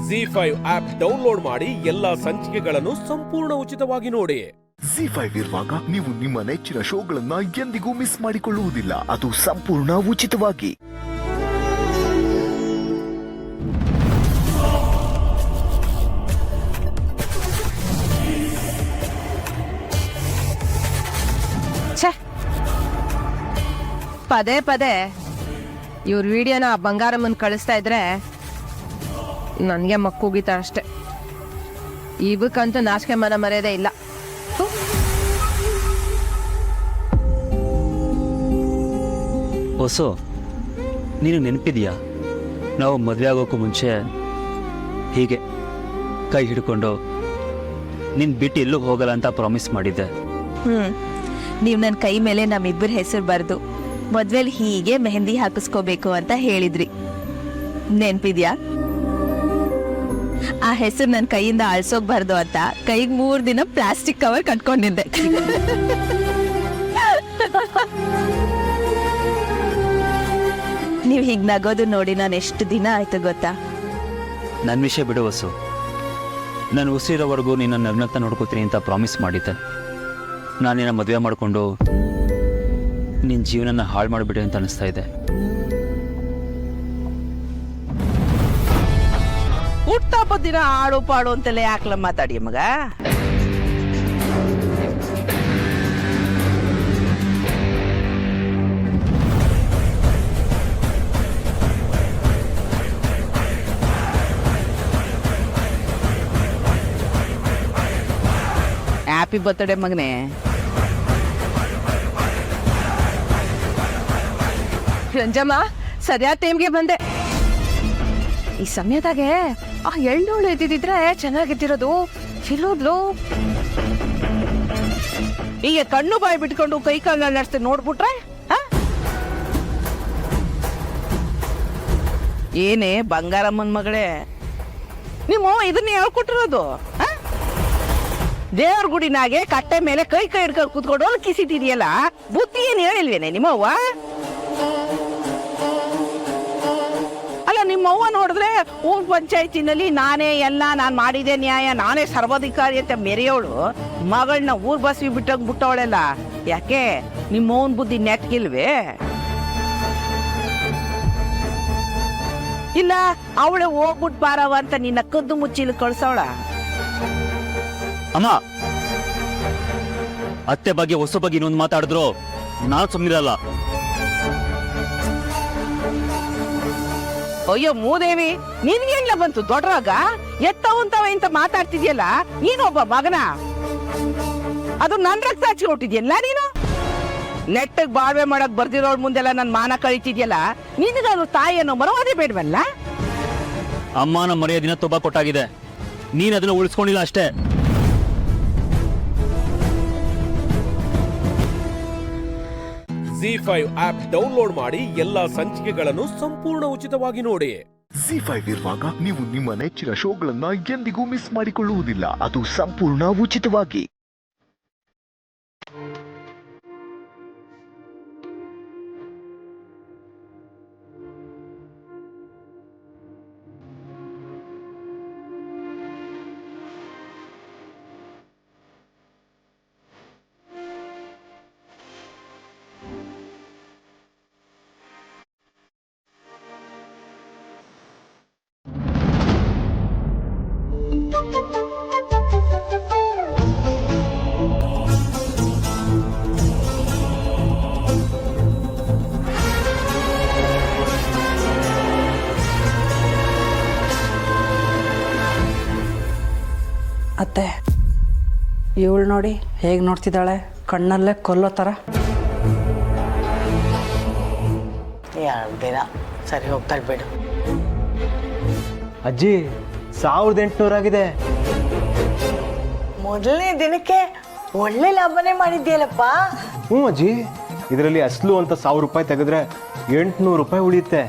ZEE5 ಆಪ್ ಡೌನ್ಲೋಡ್ ಮಾಡಿ ಎಲ್ಲಾ ಸಂಚಿಕೆಗಳನ್ನು ಸಂಪೂರ್ಣ ಉಚಿತವಾಗಿ ನೋಡಿ. ZEE5 ಇರುವಾಗ ನೀವು ನಿಮ್ಮ ನೆಚ್ಚಿನ ಶೋಗಳನ್ನ ಎಂದಿಗೂ ಮಿಸ್ ಮಾಡಿಕೊಳ್ಳುವುದಿಲ್ಲ, ಅದು ಸಂಪೂರ್ಣ ಉಚಿತವಾಗಿ. ಪದೇ ಪದೇ ಇವ್ರ ವಿಡಿಯೋನ ಬಂಗಾರಮ್ಮನ್ ಕಳಿಸ್ತಾ ಇದ್ರೆ ನನಗೆ ಮಕ್ಕೂಗಿತ ಅಷ್ಟೆ. ಇವಕ್ಕಂತೂ ನಾಚಿಕೆ ಮನ ಮರ್ಯಾದೆ ಇಲ್ಲ. ಹೊಸು, ನೀನು ನೆನಪಿದೆಯಾ, ನಾವು ಮದುವೆ ಆಗೋಕ್ಕೂ ಮುಂಚೆ ಹೀಗೆ ಕೈ ಹಿಡ್ಕೊಂಡು ನಿನ್ನ ಬಿಟ್ಟು ಎಲ್ಲೂ ಹೋಗಲ್ಲ ಅಂತ ಪ್ರಾಮಿಸ್ ಮಾಡಿದ್ದೆ. ನೀವು ನನ್ನ ಕೈ ಮೇಲೆ ನಮ್ಮಿಬ್ಬರ ಹೆಸರು ಬರೆದು ಮದ್ವೆಲಿ ಹೀಗೆ ಮೆಹಂದಿ ಹಾಕಿಸ್ಕೋಬೇಕು ಅಂತ ಹೇಳಿದ್ರಿ, ನೆನ್ಪಿದ್ಯಾ? ಆ ಹೆಸರು ನನ್ನ ಕೈಯಿಂದ ಅಳ್ಸೋಗ್ಬಾರ್ದು ಅಂತ ಕೈಗೆ 3 ದಿನ ಪ್ಲಾಸ್ಟಿಕ್ ಕವರ್ ಕಟ್ಕೊಂಡಿದ್ದೆ. ನೀವು ಹೀಗೆ ನಗೋದು ನೋಡಿ ನಾನು ಎಷ್ಟು ದಿನ ಆಯ್ತು ಗೊತ್ತಾ? ನನ್ನ ವಿಷಯ ಬಿಡು ವಸು, ನಾನು ಉಸಿರೋವರೆಗೂ ನಿನ್ನ ನಗ್ನತ್ತ ನೋಡ್ಕೋತೀನಿ ಅಂತ ಪ್ರಾಮಿಸ್ ಮಾಡಿದ್ದೆ. ನಾನು ನಿನ್ನ ಮದುವೆ ಮಾಡಿಕೊಂಡು ನಿನ್ನ ಜೀವನನ ಹಾಳು ಮಾಡಿಬಿಟ್ಟೆ ಅಂತ ಅನಿಸ್ತಾ ಇದೆ. ಹುಟ್ಟಪ್ಪ ದಿನ ಆಡು ಪಾಡು ಅಂತೆಲ್ಲ ಯಾಕಲ ಮಾತಾಡಿ ಮಗ? ಹ್ಯಾಪಿ ಬರ್ತ್ಡೇ ಮಗನೇ. ರಂಜಮ್ಮ, ಸರಿಯಾದ ಟೈಮ್ಗೆ ಬಂದೆ. ಈ ಸಮಯದಾಗೆ ಆ ಎಳ್ನೋಳು ಎದ್ದಿದ್ರೆ ಚೆನ್ನಾಗಿದ್ದಿರೋದು. ಚಿಲ್ಲೋದ್ಲು ಈಗ ಕಣ್ಣು ಬಾಯಿ ಬಿಟ್ಕೊಂಡು ಕೈ ಕಾಲ ನಡೆಸ್ತೀನಿ ನೋಡ್ಬಿಟ್ರೆ ಏನೇ ಬಂಗಾರಮ್ಮನ ಮಗಳೇ, ನಿಮ್ಮ ಇದನ್ನ ಹೇಳ್ಕೊಟ್ಟಿರೋದು ದೇವ್ರ ಗುಡಿನಾಗೆ ಕಟ್ಟೆ ಮೇಲೆ ಕೈ ಹಿಡ್ಕೊಂಡು ಕೂತ್ಕೊಂಡು ಕಿಸಿತಿದೆಯಲ್ಲ, ಬುದ್ಧಿ ಏನು ಹೇಳಿಲ್ವೇನೆ ನಿಮ್ಮವ್ವ? ಅಲ್ಲ, ನಿಮ್ಮವ್ವ ನೋಡಿದ್ರೆ ಊರ್ ಪಂಚಾಯತಿನಲ್ಲಿ ನಾನೇ ಎಲ್ಲ ನಾನು ಮಾಡಿದೆ ನ್ಯಾಯ, ನಾನೇ ಸರ್ವಾಧಿಕಾರಿ ಅಂತ ಮೆರೆಯೋಳು ಮಗಳನ್ನ ಊರ್ ಬಸ್ವಿ ಬಿಟ್ಟವಳೆಲ್ಲ. ಯಾಕೆ ನಿಮ್ಮವನ್ ಬುದ್ಧಿ ನೆಟ್ಗಿಲ್ವೇ? ಇಲ್ಲ ಅವಳೆ ಹೋಗ್ಬಿಟ್ ಬಾರವ ಅಂತ ನಿನ್ನ ಕದ್ದು ಮುಚ್ಚಿಲ್ ಕಳ್ಸವಳ? ಅಮ್ಮ, ಅತ್ತೆ ಬಗ್ಗೆ ಹೊಸ ಬಗ್ಗೆ ಇನ್ನೊಂದು ಮಾತಾಡಿದ್ರು ನಾನು ಸುಮ್ಮನಿರಲ್ಲ. ಅಯ್ಯೋ ಮೂದೇವಿ, ನಿನ್ಗೆಲ್ಲ ಬಂತು ದೊಡ್ಡರಾಗ ಎತ್ತವಂತವ ಇಂತ ಮಾತಾಡ್ತಿದ್ಯಲ್ಲ, ನೀನೊಬ್ಬ ಮಗನ, ಅದು ನನ್ ರಕ್ತ ಹಚ್ಚಿ ಹೊಟ್ಟಿದ್ಯಲ್ಲ ನೀನು. ನೆಟ್ಟಗ್ ಬಾಳ್ವೆ ಮಾಡಕ್ ಬರ್ದಿರೋಳ್ ಮುಂದೆಲ್ಲ ನನ್ ಮಾನ ಕಳಿತಿದ್ಯಲ್ಲ, ನಿನಗದು ತಾಯಿಯನ್ನು ಮರವಾದೇ ಬೇಡವಲ್ಲ. ಅಮ್ಮನ ಮರೆಯ ದಿನ ತೊಬ್ಬ ಕೊಟ್ಟಾಗಿದೆ, ನೀನ್ ಅದನ್ನ ಉಳಿಸ್ಕೊಂಡಿಲ್ಲ ಅಷ್ಟೇ. ZEE5 ಆಪ್ ಡೌನ್ಲೋಡ್ ಮಾಡಿ ಎಲ್ಲಾ ಸಂಚಿಕೆಗಳನ್ನು ಸಂಪೂರ್ಣ ಉಚಿತವಾಗಿ ನೋಡಿ. ZEE5 ಇರುವಾಗ ನೀವು ನಿಮ್ಮ ನೆಚ್ಚಿನ ಶೋಗಳನ್ನ ಎಂದಿಗೂ ಮಿಸ್ ಮಾಡಿಕೊಳ್ಳುವುದಿಲ್ಲ, ಅದು ಸಂಪೂರ್ಣ ಉಚಿತವಾಗಿ. ಅತ್ತೆ, ಇವಳು ನೋಡಿ ಹೇಗೆ ನೋಡ್ತಿದ್ದಾಳೆ, ಕಣ್ಣಲ್ಲೇ ಕೊಲ್ಲೋ ಥರ. 2 ದಿನ ಸರಿ ಹೋಗ್ತಾಳೆ ಬಿಡು. ಅಜ್ಜಿ 1800 ಆಗಿದೆ. ಮೊದಲನೇ ದಿನಕ್ಕೆ ಒಳ್ಳೆ ಲಾಭನೇ ಮಾಡಿದ್ಯಲ್ಲಪ್ಪ. ಹ್ಞೂ ಅಜ್ಜಿ, ಇದರಲ್ಲಿ ಅಸ್ಲು ಅಂತ 1000 ರೂಪಾಯಿ ತೆಗೆದ್ರೆ 800 ರೂಪಾಯಿ ಉಳಿಯುತ್ತೆ.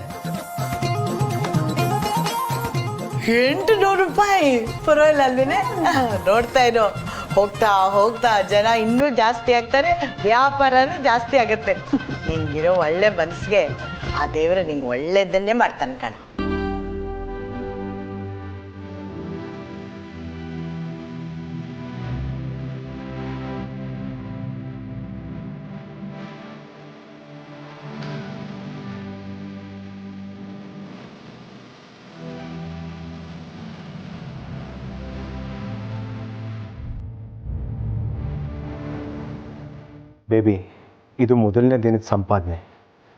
800 ರೂಪಾಯಿ ಪರವಾಗಿಲ್ಲ ಅಲ್ವೇನೆ? ನೋಡ್ತಾ ಇರೋ, ಹೋಗ್ತಾ ಹೋಗ್ತಾ ಜನ ಇನ್ನೂ ಜಾಸ್ತಿ ಆಗ್ತಾರೆ, ವ್ಯಾಪಾರನೂ ಜಾಸ್ತಿ ಆಗುತ್ತೆ. ನಿಂಗಿರೋ ಒಳ್ಳೆ ಮನಸ್ಸಿಗೆ ಆ ದೇವರು ನಿಂಗೆ ಒಳ್ಳೇದನ್ನೇ ಮಾಡ್ತಾನೆ ಕಣ. ಬೇಬಿ, ಇದು ಮೊದಲನೇ ದಿನದ ಸಂಪಾದನೆ.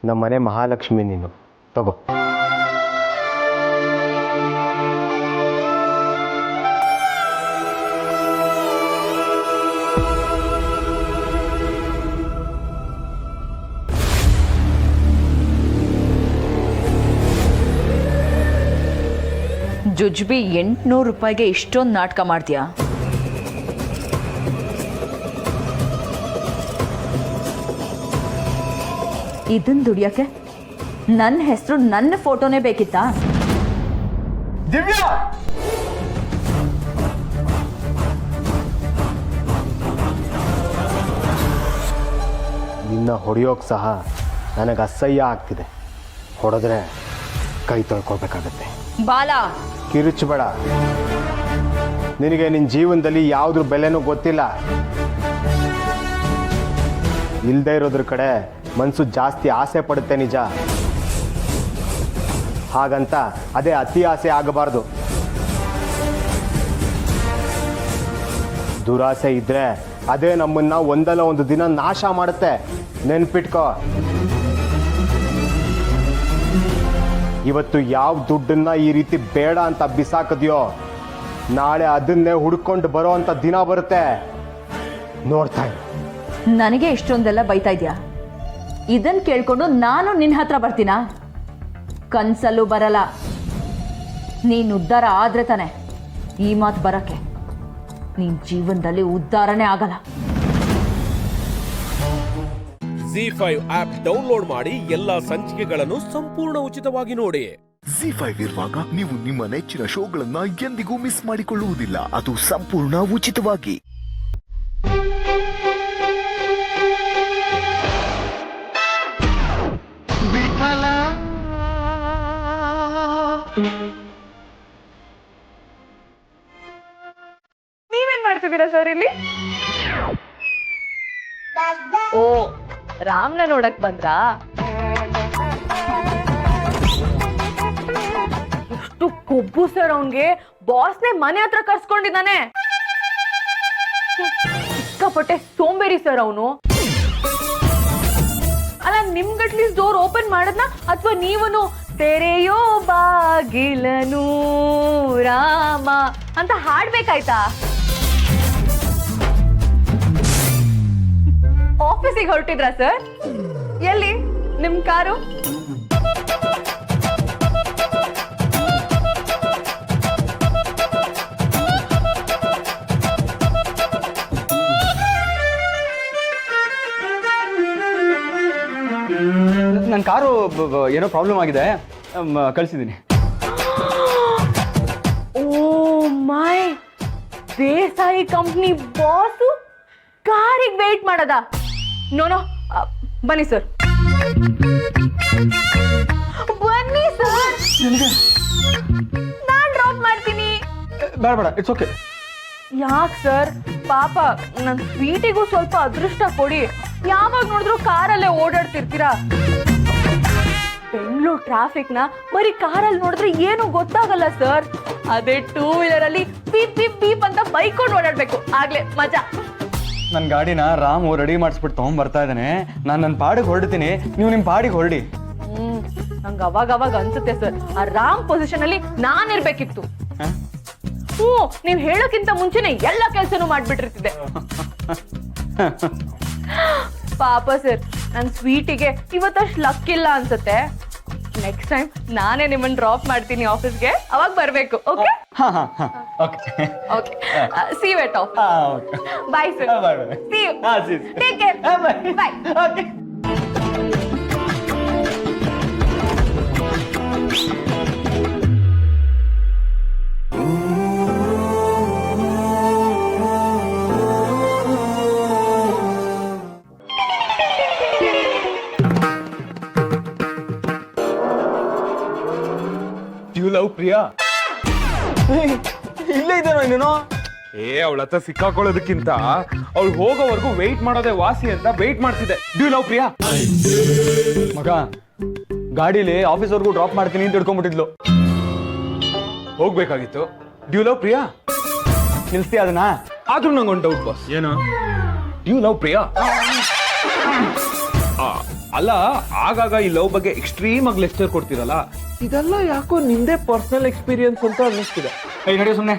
ನಮ್ಮ ಮನೆ ಮಹಾಲಕ್ಷ್ಮಿ ನೀನು, ತಗೋ. ಜುಜ್ಬಿ 800 ರೂಪಾಯಿಗೆ ಇಷ್ಟೊಂದು ನಾಟಕ ಮಾಡ್ತೀಯಾ? ಇದನ್ನ ದುಡಿಯಕ್ಕೆ ನನ್ನ ಹೆಸರು, ನನ್ನ ಫೋಟೋನೇ ಬೇಕಿತ್ತಾ? ದಿವ್ಯಾ, ನಿನ್ನ ಹೊಡೆಯೋಕೆ ಸಹ ನನಗೆ ಅಸಹ್ಯ ಆಗ್ತಿದೆ. ಹೊಡೆದ್ರೆ ಕೈ ತೊಳ್ಕೊಳ್ಬೇಕಾಗತ್ತೆ. ಬಾಲ, ಕಿರುಚಬೇಡ. ನಿನಗೆ ನಿನ್ನ ಜೀವನದಲ್ಲಿ ಯಾವುದ್ರ ಬೆಲೆನೂ ಗೊತ್ತಿಲ್ಲ. ಇಲ್ಲದೆ ಇರೋದ್ರ ಕಡೆ ಮನಸ್ಸು ಜಾಸ್ತಿ ಆಸೆ ಪಡುತ್ತೆ, ನಿಜ. ಹಾಗಂತ ಅದೇ ಅತಿ ಆಸೆ ಆಗಬಾರ್ದು. ದುರಾಸೆ ಇದ್ರೆ ಅದೇ ನಮ್ಮನ್ನ ಒಂದಲ್ಲ ಒಂದು ದಿನ ನಾಶ ಮಾಡುತ್ತೆ, ನೆನ್ಪಿಟ್ಕೋ. ಇವತ್ತು ಯಾವ ದುಡ್ಡನ್ನ ಈ ರೀತಿ ಬೇಡ ಅಂತ ಬಿಸಾಕದ್ಯೋ, ನಾಳೆ ಅದನ್ನೇ ಹುಡ್ಕೊಂಡು ಬರೋ ಅಂತ ದಿನ ಬರುತ್ತೆ. ನೋಡ್ತಾ ಇರು. ನನಗೆ ಇಷ್ಟೊಂದೆಲ್ಲ ಬೈತಾ ಇದೆಯಾ? ಇದನ್ನ ಕೇಳ್ಕೊಂಡು ನಾನು ನಿನ್ನ ಹತ್ರ ಬರ್ತೀನಾ? ಕನ್ಸಲ್ಲೂ ಬರಲ್ಲ. ನೀನು ಉದ್ಧಾರ ಆದ್ರೆ ತಾನೆ ಈ ಮಾತು ಬರಕ್ಕೆ. ನೀನ್ ಜೀವನದಲ್ಲಿ ಉದ್ಧಾರನೇ ಆಗಲ್ಲ. ZEE5 ಆಪ್ ಡೌನ್ಲೋಡ್ ಮಾಡಿ ಎಲ್ಲಾ ಸಂಚಿಕೆಗಳನ್ನು ಸಂಪೂರ್ಣ ಉಚಿತವಾಗಿ ನೋಡಿ. ZEE5 ಇರುವಾಗ ನೀವು ನಿಮ್ಮ ನೆಚ್ಚಿನ ಶೋಗಳನ್ನ ಎಂದಿಗೂ ಮಿಸ್ ಮಾಡಿಕೊಳ್ಳುವುದಿಲ್ಲ, ಅದು ಸಂಪೂರ್ಣ ಉಚಿತವಾಗಿ. ನೀವೇನ್ ಮಾಡ್ತಿದ್ದೀರಾ ಸರ್ ಇಲ್ಲಿ? ಓ, ರಾಮ್ನ ನೋಡಕ್ ಬಂದ್ರಾ? ಎಷ್ಟು ಕೊಬ್ಬು ಸರ್ ಅವನ್ಗೆ. ಬಾಸ್ನೇ ಮನೆ ಹತ್ರ ಕರ್ಸ್ಕೊಂಡಿದ್ದಾನೆ. ಚಿಕ್ಕ ಸಿಕ್ಕಾಪಟ್ಟೆ ಸೋಂಬೇರಿ ಸರ್ ಅವನು. ಅಲ್ಲ ನಿಮ್ಗೆ ಅಟ್ಲೀಸ್ಟ್ ಡೋರ್ ಓಪನ್ ಮಾಡದ್ನ ಅಥವಾ ನೀವನು ತೆರೆಯೋ ಬಾಗಿಲನು ರಾಮ ಅಂತ ಹಾಡ್ಬೇಕಾಯ್ತಾ? ಆಫೀಸಿಗೆ ಹೊರಟಿದ್ರಾ ಸರ್? ಎಲ್ಲಿ ನಿಮ್ ಕಾರು? ನನ್ನ ಕಾರು ಏನೋ ಪ್ರಾಬ್ಲಮ್ ಆಗಿದೆ, ಕಳಿಸಿದ್ದೀನಿ. ಓ ಮೈ, ದೇಸಾಯಿ ಕಂಪ್ನಿ ಬಾಸು ಕಾರಿಗೆ ವೇಟ್ ಮಾಡದ? ನೋ ಬನ್ನಿ ಸರ್, ಬನ್ನಿ ಸರ್, ನಾನ್ ಡ್ರಾಪ್ ಮಾಡ್ತೀನಿ. ಬೇಡ ಬೇಡ, ಇಟ್ಸ್ ಓಕೆ. ಯಾಕೆ ಸರ್? ಪಾಪ ನನ್ ಸ್ವೀಟಿಗೂ ಸ್ವಲ್ಪ ಅದೃಷ್ಟ ಕೊಡಿ. ಯಾವಾಗ ನೋಡಿದ್ರು ಕಾರಲ್ಲೇ ಓಡಾಡ್ತಿರ್ತೀರಾ. ಬೆಂಗಳೂರು ಟ್ರಾಫಿಕ್ ನ ಬರೀ ಕಾರಲ್ಲಿ ನೋಡಿದ್ರೆ ಏನು ಗೊತ್ತಾಗಲ್ಲ ಸರ್. ಅದೇ 2 ವೀಲರ್ ಅಲ್ಲಿ ಬೀಪ್ ಬೀಪ್ ಬೀಪ್ ಅಂತ ಬೈಕೊಂಡು ಓಡಾಡ್ಬೇಕು, ಆಗ್ಲೇ ಮಜಾ. ನನ್ನ ಗಾಡಿನ ರಾಮು ರೆಡಿ ಮಾಡಿಸ್ಬಿಟ್ಟು ತೊಗೊಂಡ್ಬರ್ತಾ ಇದ್ದಾನೆ. ನಾನು ನನ್ನ ಪಾಡಿಗೆ ಹೊರಡ್ತೀನಿ, ನೀವು ನಿಮ್ಮ ಪಾಡಿಗೆ ಹೊರಡಿ. ನಂಗೆ ಅವಾಗ ಅನ್ಸುತ್ತೆ ಸರ್, ಆ ರಾಮ್ ಪೊಸಿಷನ್ ಅಲ್ಲಿ ನಾನಿರ್ಬೇಕಿತ್ತು. ನೀವ್ ಹೇಳೋಕ್ಕಿಂತ ಮುಂಚೆನೆ ಎಲ್ಲ ಕೆಲ್ಸನೂ ಮಾಡ್ಬಿಟ್ಟಿರ್ತಿದ್ದೆ. ಪಾಪ ಸರ್, ನನ್ ಸ್ವೀಟಿಗೆ ಇವತ್ತಷ್ಟು ಲಕ್ ಇಲ್ಲ ಅನ್ಸುತ್ತೆ. ನೆಕ್ಸ್ಟ್ ಟೈಮ್ ನಾನೇ ನಿಮ್ಮನ್ನ ಡ್ರಾಪ್ ಮಾಡ್ತೀನಿ ಆಫೀಸ್ಗೆ, ಅವಾಗ ಬರ್ಬೇಕು. Okay okay, see you at office. Bye sir. See you. Take care. Bye. Okay. Love Priya ಇಲ್ಲೇ ಇದ್ದಾನೋ ನೀನು? ಅವಳ ಹತ್ರ ಸಿಕ್ಕಾಕೊಳ್ಳೋದಕ್ಕಿಂತ ಅವಳು ಹೋಗೋವರೆಗೂ ವೆಯ್ಟ್ ಮಾಡೋದೇ ವಾಸಿ ಅಂತ ವೆಯ್ಟ್ ಮಾಡ್ತಿದ್ದೆ. Do love Priya? ಮಗ, ಗಾಡಿಲಿ ಆಫೀಸ್ವರೆಗೂ ಡ್ರಾಪ್ ಮಾಡ್ತೀನಿ ಅಂತ ಹಿಡ್ಕೊಂಡ್ಬಿಟ್ಟಿದ್ಲು. ಹೋಗ್ಬೇಕಾಗಿತ್ತು. Due love Priya? ನಿಲ್ಸ್ತೀಯ ಅದನ್ನ? ಆದ್ರೂ ನಂಗೊಂದು ಡೌಟ್ ಬಾಸ್. ಏನು? Do love Priya? ಅಲ್ಲ, ಆಗಾಗ ಈ ಲವ್ ಬಗ್ಗೆ ಎಕ್ಸ್ಟ್ರೀಮ್ ಆಗಿ ಲೆಕ್ಚರ್ ಕೊಡ್ತೀರಲ್ಲ, ಇದೆಲ್ಲ ಯಾಕೋ ನಿಂದೇ ಪರ್ಸನಲ್ ಎಕ್ಸ್ಪೀರಿಯನ್ಸ್ ಅಂತ ಅನ್ನಿಸ್ತಿದೆ. ಸುಮ್ಮನೆ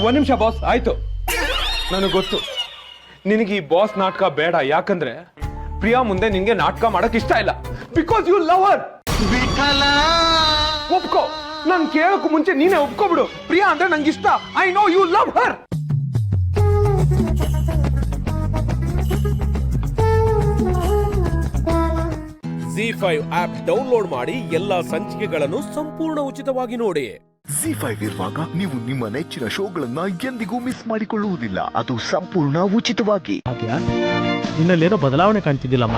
ಒಂದ್ ನಿಮಿಷ ಬಾಸ್. ಆಯ್ತು, ನನಗೆ ಗೊತ್ತು ನಿನಗೆ ಈ ಬಾಸ್ ನಾಟಕ ಬೇಡ. ಯಾಕಂದ್ರೆ ಪ್ರಿಯಾ ಮುಂದೆ ನಿನ್ಗೆ ನಾಟಕ ಮಾಡಕ್ ಇಷ್ಟ ಇಲ್ಲ. Because you love her. ಒಪ್ಕೋ, ನಾನು ಕೇಳೋಕ್ಕೂ ಮುಂಚೆ ನೀನೇ ಒಪ್ಕೋಬಿಡು. ಪ್ರಿಯಾ ಅಂದ್ರೆ ನಂಗೆ ಇಷ್ಟ. I know you love her. ZEE5 app download ಮಾಡಿ ಎಲ್ಲಾ ಸಂಚಿಕೆಗಳನ್ನು ಸಂಪೂರ್ಣ ಉಚಿತವಾಗಿ ನೋಡಿ. ZEE5 ಇರುವಾಗ ನೀವು ನಿಮ್ಮ ನೆಚ್ಚಿನ ಶೋಗಳನ್ನ ಎಂದಿಗೂ ಮಿಸ್ ಮಾಡಿಕೊಳ್ಳುವುದಿಲ್ಲ, ಅದು ಸಂಪೂರ್ಣ ಉಚಿತವಾಗಿ. ನಿನ್ನಲ್ಲೇನೋ ಬದಲಾವಣೆ ಕಾಣ್ತಿದ್ದಿಲ್ಲಮ್ಮ.